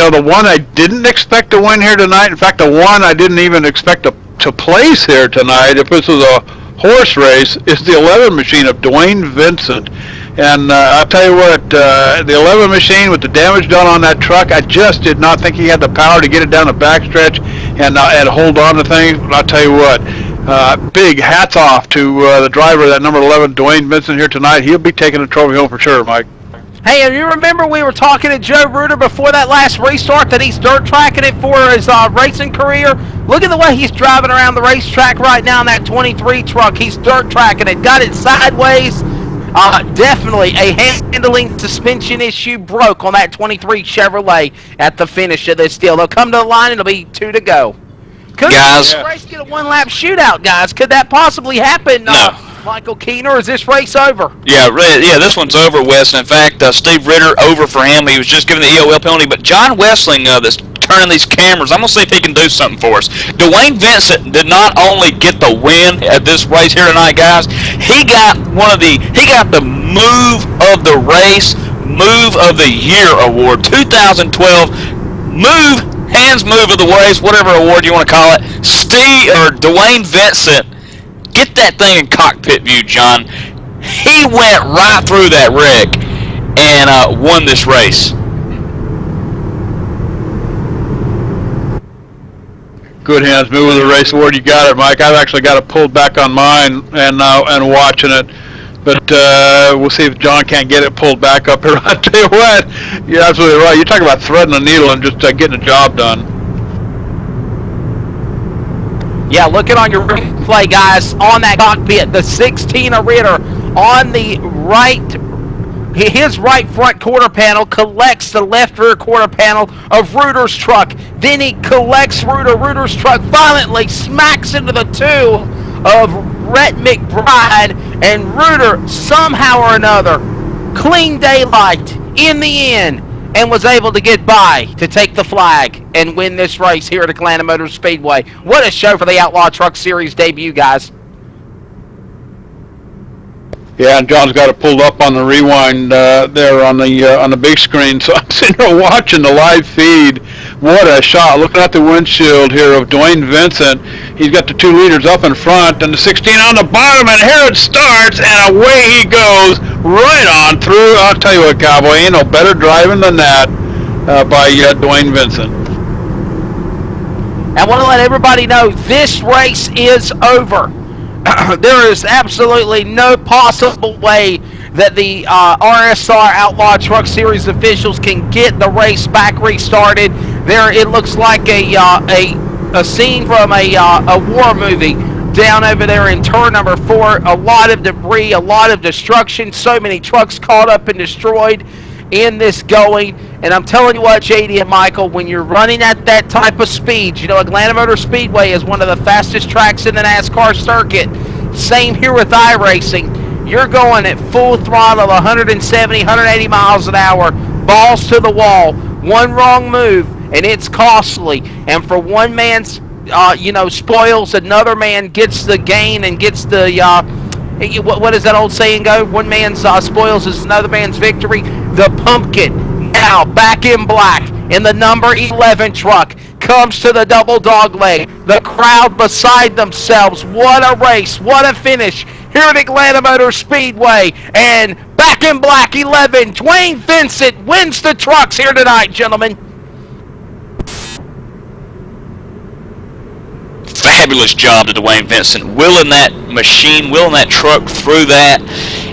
the one I didn't expect to win here tonight, in fact, the one I didn't even expect to place here tonight, if this was a horse race, is the 11 machine of Dwayne Vincent. And I'll tell you what, the 11 machine with the damage done on that truck, I just did not think he had the power to get it down the backstretch and hold on to things. But I'll tell you what, big hats off to the driver of that number 11, Dwayne Vincent, here tonight. He'll be taking the trophy home for sure, Mike. Hey, and you remember we were talking to Joe Ruder before that last restart that he's dirt tracking it for his racing career? Look at the way he's driving around the racetrack right now in that 23 truck. He's dirt tracking it, got it sideways. Definitely a handling suspension issue broke on that 23 Chevrolet at the finish of this deal. They'll come to the line and it'll be 2 to go. Could this race get a one-lap shootout, guys? Could that possibly happen, No. Michael Keener, or is this race over? Yeah, this one's over, Wes. In fact, Steve Ritter over for him. He was just given the EOL penalty. But John Wessling, that's turning these cameras, I'm going to see if he can do something for us. Dwayne Vincent did not only get the win at this race here tonight, guys. He got the Move of the Race, Move of the Year award, 2012 Hands Move of the Race, whatever award you want to call it. Dwayne Vincent. Get that thing in cockpit view, John. He went right through that wreck and won this race. Good hands, move with the race award. You got it, Mike. I've actually got it pulled back on mine and watching it. But we'll see if John can't get it pulled back up here. I tell you what, you're absolutely right. You're talking about threading a needle and just getting the job done. Yeah, looking on your replay, guys, on that cockpit, the 16 of Ritter on the right, his right front quarter panel collects the left rear quarter panel of Ruder's truck. Then he collects Ruder's truck violently, smacks into the 2 of Rhett McBride, and Ruder somehow or another, clean daylight in the end, and was able to get by to take the flag and win this race here at Atlanta Motor Speedway. What a show for the Outlaw Truck Series debut, guys. Yeah, and John's got it pulled up on the rewind there on the big screen. So I'm sitting here watching the live feed. What a shot! Looking at the windshield here of Dwayne Vincent. He's got the 2 leaders up in front and the 16 on the bottom, and here it starts, and away he goes right on through. I'll tell you what, cowboy, ain't no better driving than that by Dwayne Vincent. I want to let everybody know this race is over. There is absolutely no possible way that the RSR Outlaw Truck Series officials can get the race back restarted. There, it looks like a scene from a war movie down over there in turn number 4. A lot of debris, a lot of destruction, so many trucks caught up and destroyed in this going. And I'm telling you what, JD and Michael, when you're running at that type of speed, you know, Atlanta Motor Speedway is one of the fastest tracks in the NASCAR circuit. Same here with iRacing. You're going at full throttle, 170, 180 miles an hour, balls to the wall. One wrong move, and it's costly. And for one man's, spoils, another man gets the gain and gets the What does that old saying go? One man's spoils is another man's victory. The pumpkin, now back in black, in the number 11 truck, comes to the double dog leg. The crowd beside themselves. What a race. What a finish here at Atlanta Motor Speedway. And back in black, 11, Dwayne Vincent wins the trucks here tonight, gentlemen. Fabulous job to Dwayne Vincent, willing that machine, willing that truck through that,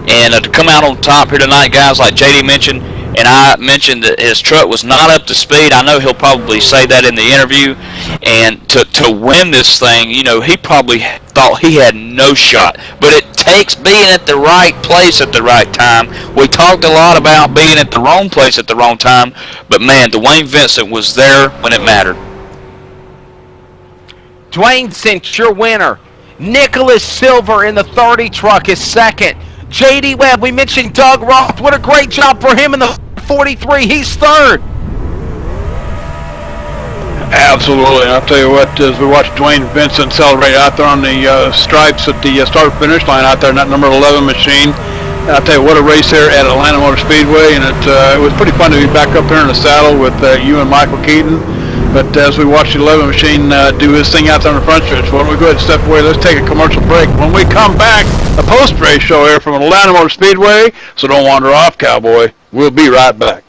and to come out on top here tonight, guys, like JD mentioned, and I mentioned that his truck was not up to speed. I know he'll probably say that in the interview, and to win this thing, you know, he probably thought he had no shot, but it takes being at the right place at the right time. We talked a lot about being at the wrong place at the wrong time, but man, Dwayne Vincent was there when it mattered. Dwayne Vincent, your winner. Nicholas Silver in the 30 truck is second. J.D. Webb, we mentioned Doug Roth. What a great job for him in the 43. He's third. Absolutely. I'll tell you what, as we watch Dwayne Vincent celebrate out there on the stripes at the start-finish line out there in that number 11 machine, I'll tell you what a race there at Atlanta Motor Speedway, and it was pretty fun to be back up here in the saddle with you and Michael Keaton. But as we watch the 11 machine do his thing out there on the front stretch, why don't we go ahead and step away? Let's take a commercial break. When we come back, a post-race show here from Atlanta Motor Speedway, so don't wander off, cowboy. We'll be right back.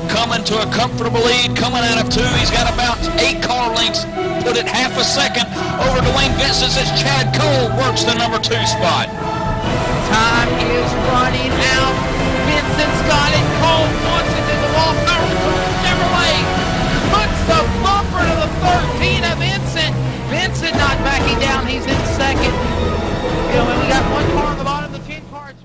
Coming to a comfortable lead, coming out of two. He's got about 8 car lengths, put it half a second over Dwayne Vincent as Chad Cole works the number 2 spot. Time is running out. Vincent's got it. Cole wants it to the wall. Chevrolet puts the bumper to the 13 of Vincent. Vincent not backing down. He's in second. You know, when we got one car on the bottom, the 10 cars.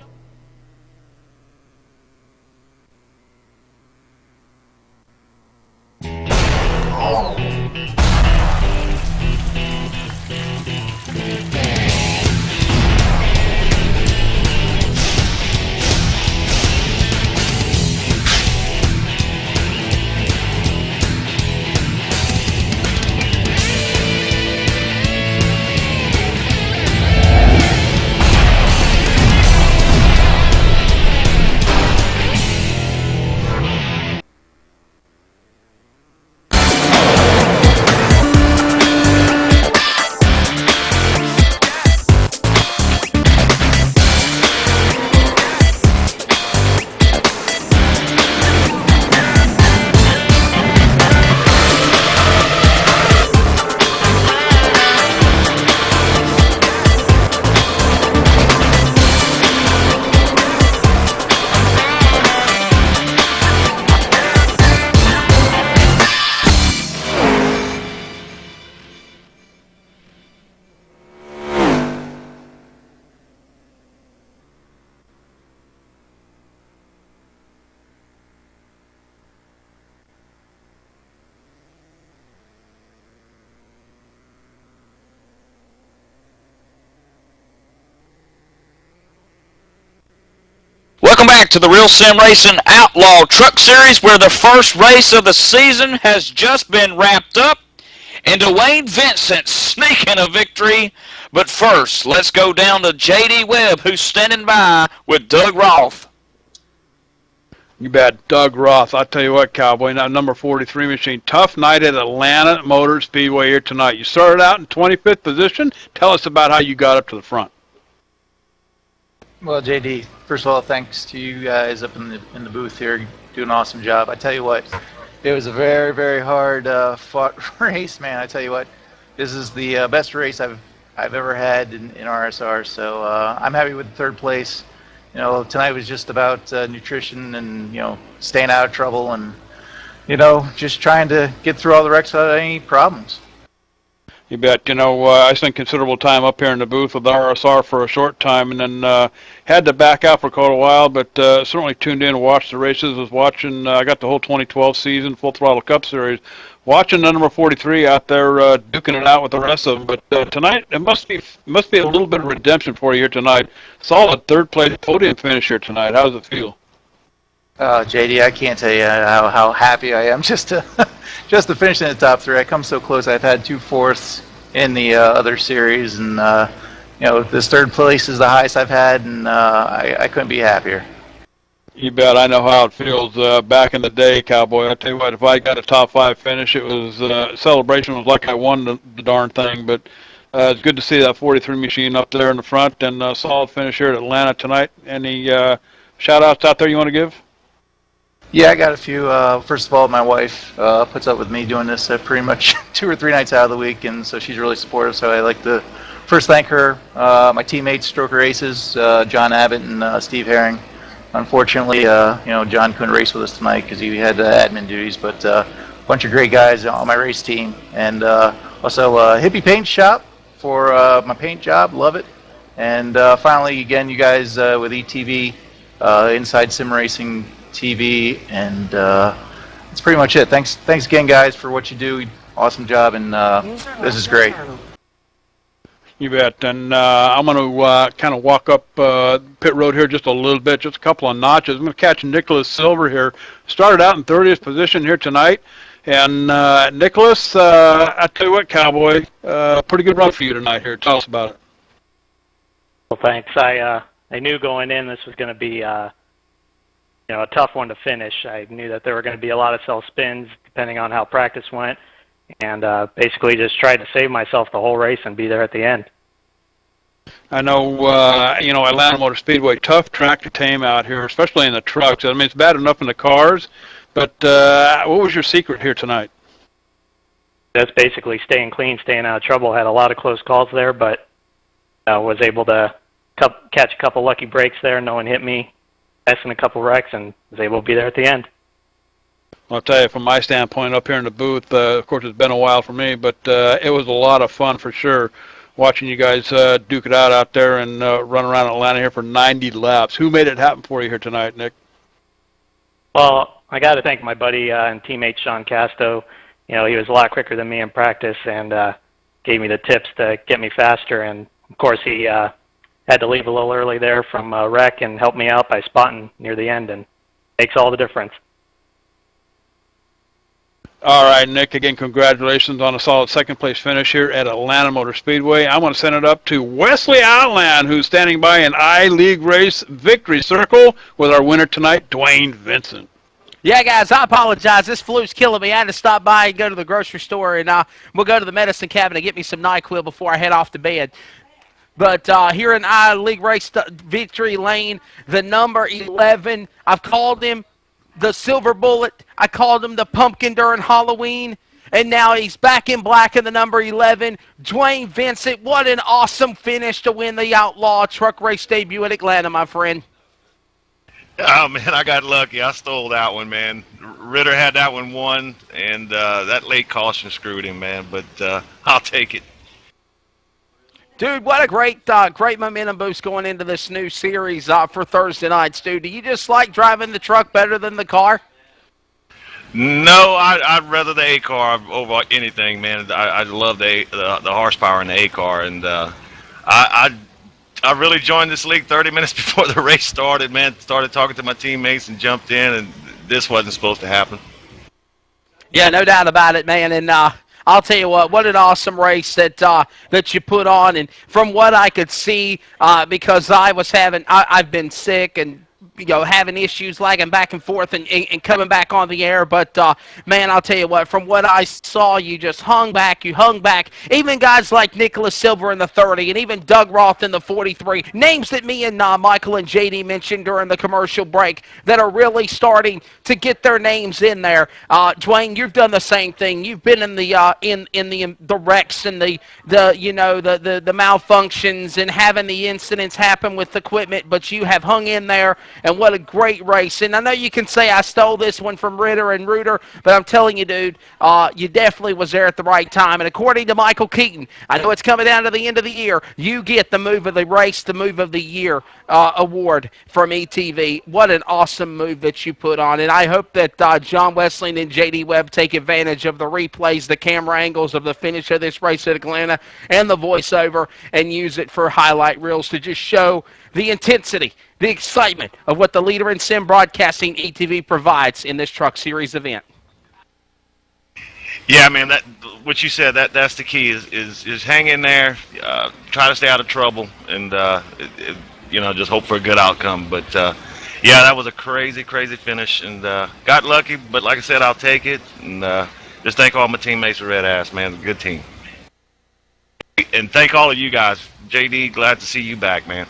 Welcome back to the Real Sim Racing Outlaw Truck Series, where the first race of the season has just been wrapped up, and Dwayne Vincent sneaking a victory. But first, let's go down to J.D. Webb, who's standing by with Doug Roth. You bet, Doug Roth. I'll tell you what, cowboy, now number 43 machine. Tough night at Atlanta Motor Speedway here tonight. You started out in 25th position. Tell us about how you got up to the front. Well, JD, first of all, thanks to you guys up in the booth here, doing an awesome job. I tell you what, it was a very, very hard fought race, man. I tell you what, this is the best race I've I've ever had in RSR. So I'm happy with third place. You know, tonight was just about nutrition and, you know, staying out of trouble and, you know, just trying to get through all the wrecks without any problems. You bet. You know, I spent considerable time up here in the booth with RSR for a short time, and then had to back out for quite a while, but certainly tuned in and watched the races. Was watching, I got the whole 2012 season, Full Throttle Cup Series, watching the number 43 out there duking it out with the rest of them. But tonight, it must be a little bit of redemption for you here tonight. Solid third place podium finish here tonight. How does it feel? JD, I can't tell you how happy I am just to just to finish in the top three. I come so close. I've had 2 fourths in the other series, and you know, this third place is the highest I've had, and I couldn't be happier. You bet. I know how it feels back in the day, Cowboy. I tell you what, if I got a top 5 finish, it was celebration was like I won the darn thing. But it's good to see that 43 machine up there in the front, and a solid finish here at Atlanta tonight. Any shout-outs out there you want to give? Yeah, I got a few. First of all, my wife puts up with me doing this pretty much 2 or 3 nights out of the week, and so she's really supportive. So I like to first thank her, my teammates, Stroker Aces, John Abbott and Steve Herring. Unfortunately, you know, John couldn't race with us tonight because he had admin duties, but a bunch of great guys on my race team. And also Hippie Paint Shop for my paint job, love it. And finally, again, you guys with ETV, Inside Sim Racing TV, and that's pretty much it. Thanks again, guys, for what you do. Awesome job, and this is great. You bet. And I'm going to kind of walk up pit road here just a little bit, just a couple of notches. I'm going to catch Nicholas Silver here. Started out in 30th position here tonight. And Nicholas, I tell you what, Cowboy, pretty good run for you tonight here. Tell us about it. Well, thanks. I knew going in this was going to be you know, a tough one to finish. I knew that there were going to be a lot of self spins depending on how practice went, and basically just tried to save myself the whole race and be there at the end. I know, you know, Atlanta Motor Speedway, tough track to tame out here, especially in the trucks. I mean, it's bad enough in the cars, but what was your secret here tonight? That's basically staying clean, staying out of trouble. Had a lot of close calls there, but was able to catch a couple lucky breaks there. No one hit me. In a couple wrecks, and was able to be there at the end. I'll tell you, from my standpoint up here in the booth, of course it's been a while for me, but it was a lot of fun for sure, watching you guys duke it out there and run around Atlanta here for 90 laps. Who made it happen for you here tonight, Nick? Well, I got to thank my buddy and teammate Sean Casto. You know, he was a lot quicker than me in practice and gave me the tips to get me faster, and of course he had to leave a little early there from a wreck and help me out by spotting near the end, and makes all the difference. All right, Nick, again, congratulations on a solid second-place finish here at Atlanta Motor Speedway. I want to send it up to Wesley Outland, who's standing by an I-League race victory circle with our winner tonight, Dwayne Vincent. Yeah, guys, I apologize. This flu's killing me. I had to stop by and go to the grocery store, and we'll go to the medicine cabinet and get me some NyQuil before I head off to bed. But here in I-League race victory lane, the number 11, I've called him the Silver Bullet. I called him the Pumpkin during Halloween. And now he's back in black in the number 11. Dwayne Vincent, what an awesome finish to win the Outlaw Truck Race debut at Atlanta, my friend. Oh, man, I got lucky. I stole that one, man. Ritter had that one won, and that late caution screwed him, man. But I'll take it. Dude, what a great momentum boost going into this new series for Thursday nights, dude. Do you just like driving the truck better than the car? No, I'd rather the A car over anything, man. I love the horsepower in the A car, and I really joined this league 30 minutes before the race started, man. Started talking to my teammates and jumped in, and this wasn't supposed to happen. Yeah, no doubt about it, man. And I'll tell you what an awesome race that you put on. And from what I could see, because I've been sick and having issues lagging back and forth and coming back on the air. But, man, I'll tell you what, from what I saw, you just hung back. Even guys like Nicholas Silver in the 30 and even Doug Roth in the 43, names that me and Michael and JD mentioned during the commercial break that are really starting to get their names in there. Dwayne, you've done the same thing. You've been in the the wrecks and the malfunctions and having the incidents happen with equipment, but you have hung in there, and what a great race. And I know you can say I stole this one from Ritter and Reuter, but I'm telling you, dude, you definitely was there at the right time. And according to Michael Keaton, I know it's coming down to the end of the year, you get the Move of the Race, the Move of the Year award from ETV. What an awesome move that you put on. And I hope that John Wesleyan and JD Webb take advantage of the replays, the camera angles of the finish of this race at Atlanta, and the voiceover, and use it for highlight reels to just show the intensity, the excitement of what the leader in sim broadcasting ETV provides in this Truck Series event. Yeah, man, that what you said, that's the key is hang in there, try to stay out of trouble, and just hope for a good outcome. But yeah, that was a crazy finish, and got lucky. But like I said, I'll take it, and just thank all my teammates for Red Ass, man. Good team, and thank all of you guys. JD, glad to see you back, man.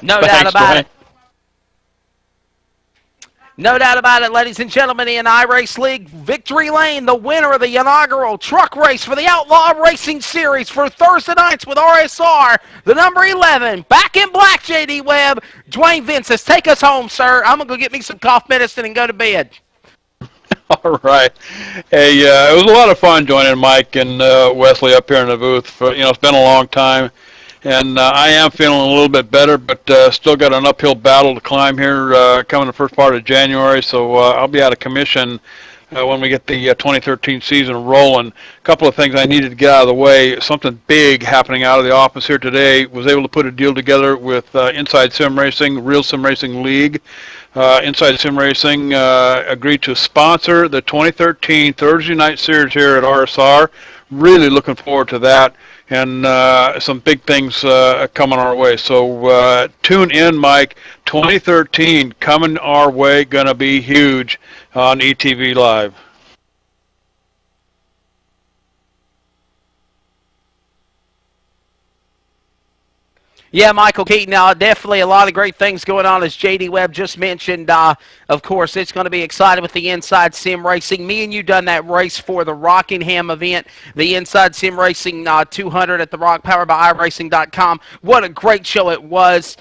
No doubt about it. No doubt about it, ladies and gentlemen, in iRace League, Victory Lane, the winner of the inaugural truck race for the Outlaw Racing Series for Thursday nights with RSR, the number 11, back in black, JD Webb, Dwayne Vinces. Take us home, sir. I'm going to go get me some cough medicine and go to bed. All right. Hey, it was a lot of fun joining Mike and Wesley up here in the booth. It's been a long time. And I am feeling a little bit better, but still got an uphill battle to climb here coming the first part of January. So I'll be out of commission when we get the 2013 season rolling. A couple of things I needed to get out of the way. Something big happening out of the office here today. Was able to put a deal together with Inside Sim Racing, Real Sim Racing League. Inside Sim Racing agreed to sponsor the 2013 Thursday night series here at RSR. Really looking forward to that. And some big things coming our way. So tune in, Mike. 2013 coming our way, going to be huge on ETV Live. Yeah, Michael Keaton, definitely a lot of great things going on, as J.D. Webb just mentioned. Of course, it's going to be exciting with the Inside Sim Racing. Me and you done that race for the Rockingham event, the Inside Sim Racing 200 at the Rock, powered by iRacing.com. What a great show it was.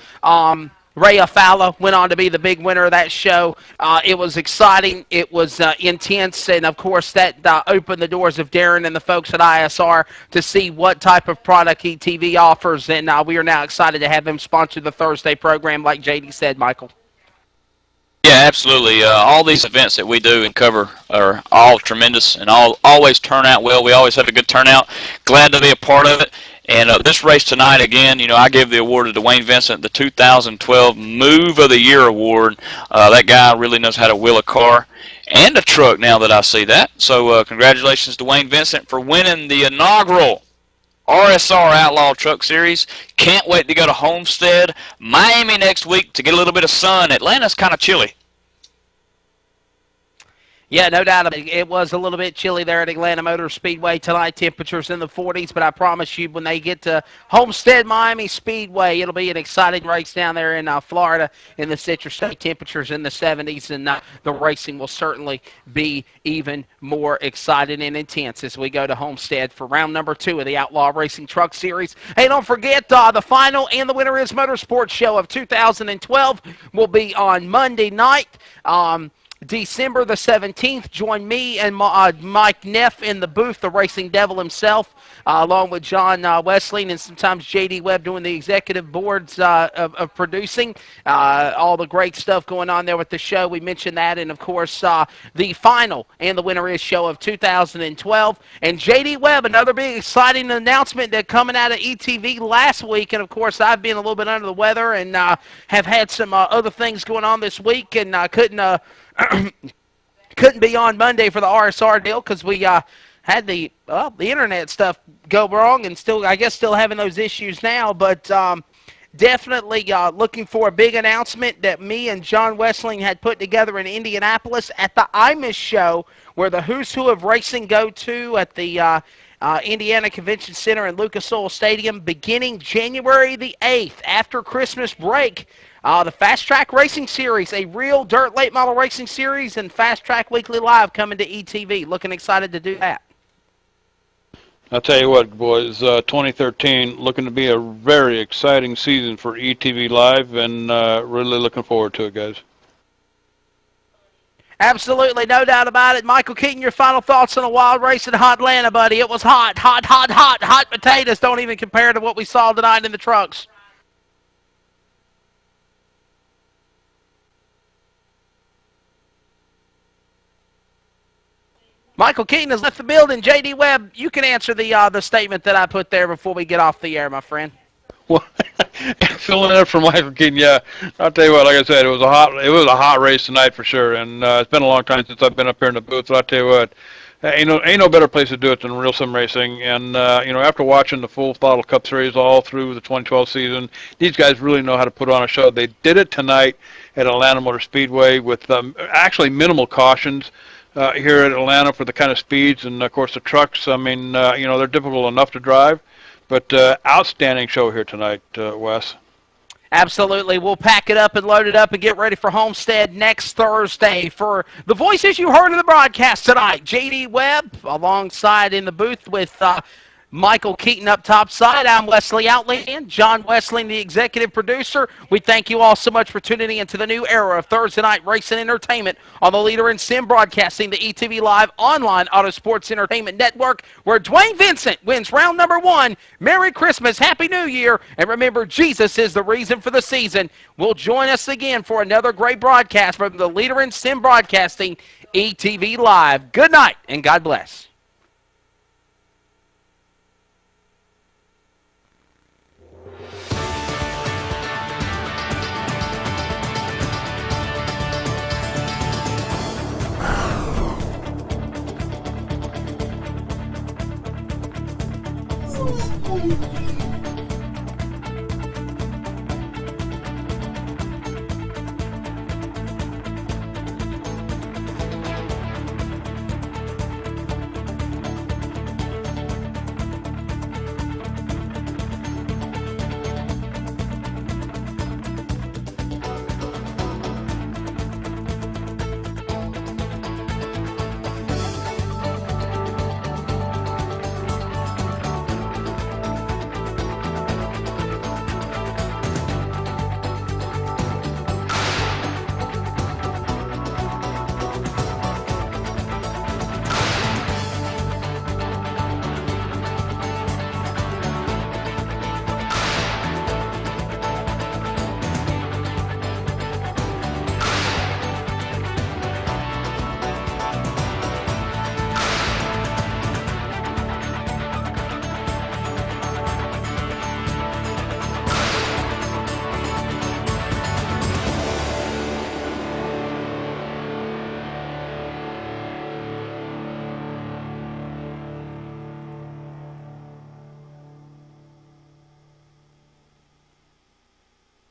Ray Afala went on to be the big winner of that show. It was exciting. It was intense. And, of course, that opened the doors of Darren and the folks at ISR to see what type of product ETV offers. And we are now excited to have them sponsor the Thursday program, like JD said, Michael. Yeah, absolutely. All these events that we do and cover are all tremendous and always turn out well. We always have a good turnout. Glad to be a part of it. And this race tonight, again, I give the award to Dwayne Vincent, the 2012 Move of the Year award. That guy really knows how to wheel a car and a truck now that I see that. So congratulations to Dwayne Vincent for winning the inaugural RSR Outlaw Truck Series. Can't wait to go to Homestead, Miami next week to get a little bit of sun. Atlanta's kind of chilly. Yeah, no doubt. It was a little bit chilly there at Atlanta Motor Speedway tonight. Temperatures in the 40s, but I promise you, when they get to Homestead Miami Speedway, it'll be an exciting race down there in Florida in the Citrus State. Temperatures in the 70s, and the racing will certainly be even more exciting and intense as we go to Homestead for round number 2 of the Outlaw Racing Truck Series. Hey, don't forget, the final and the Winter is Motorsports show of 2012 will be on Monday night. December the 17th, join me and Mike Neff in the booth, the Racing Devil himself, along with John Wesleyan and sometimes J.D. Webb doing the executive boards of producing. All the great stuff going on there with the show. We mentioned that. And, of course, the final and the Winter is show of 2012. And J.D. Webb, another big exciting announcement that coming out of ETV last week. And, of course, I've been a little bit under the weather and have had some other things going on this week and couldn't be on Monday for the RSR deal because we had the internet stuff go wrong and still having those issues now. But definitely looking for a big announcement that me and John Wessling had put together in Indianapolis at the IMUS show, where the who's who of racing go to at the Indiana Convention Center and Lucas Oil Stadium beginning January the 8th after Christmas break. The Fast Track Racing Series, a real dirt late model racing series, and Fast Track Weekly Live coming to ETV. Looking excited to do that. I'll tell you what, boys, 2013 looking to be a very exciting season for ETV Live, and really looking forward to it, guys. Absolutely, no doubt about it. Michael Keaton, your final thoughts on a wild race in Hot Atlanta, buddy. It was hot, hot, hot, hot. Hot potatoes don't even compare to what we saw tonight in the trucks. Michael Keaton has left the building. J.D. Webb, you can answer the statement that I put there before we get off the air, my friend. Well, filling in for Michael Keaton, yeah. I'll tell you what, like I said, it was a hot race tonight for sure, and it's been a long time since I've been up here in the booth. But I'll tell you what, ain't no better place to do it than real sim racing. And after watching the Full Throttle Cup Series all through the 2012 season, these guys really know how to put on a show. They did it tonight at Atlanta Motor Speedway with actually minimal cautions. Here at Atlanta for the kind of speeds, and of course the trucks, I mean, they're difficult enough to drive, but outstanding show here tonight, Wes. Absolutely. We'll pack it up and load it up and get ready for Homestead next Thursday. For the voices you heard in the broadcast tonight, J.D. Webb alongside in the booth with Michael Keaton up top side. I'm Wesley Outland, John Wessling, the executive producer. We thank you all so much for tuning into the new era of Thursday night racing entertainment on the leader in sim broadcasting, the ETV Live online Auto Sports Entertainment Network, where Dwayne Vincent wins round number 1. Merry Christmas, Happy New Year, and remember, Jesus is the reason for the season. Will join us again for another great broadcast from the leader in sim broadcasting, ETV Live. Good night, and God bless. Thank you.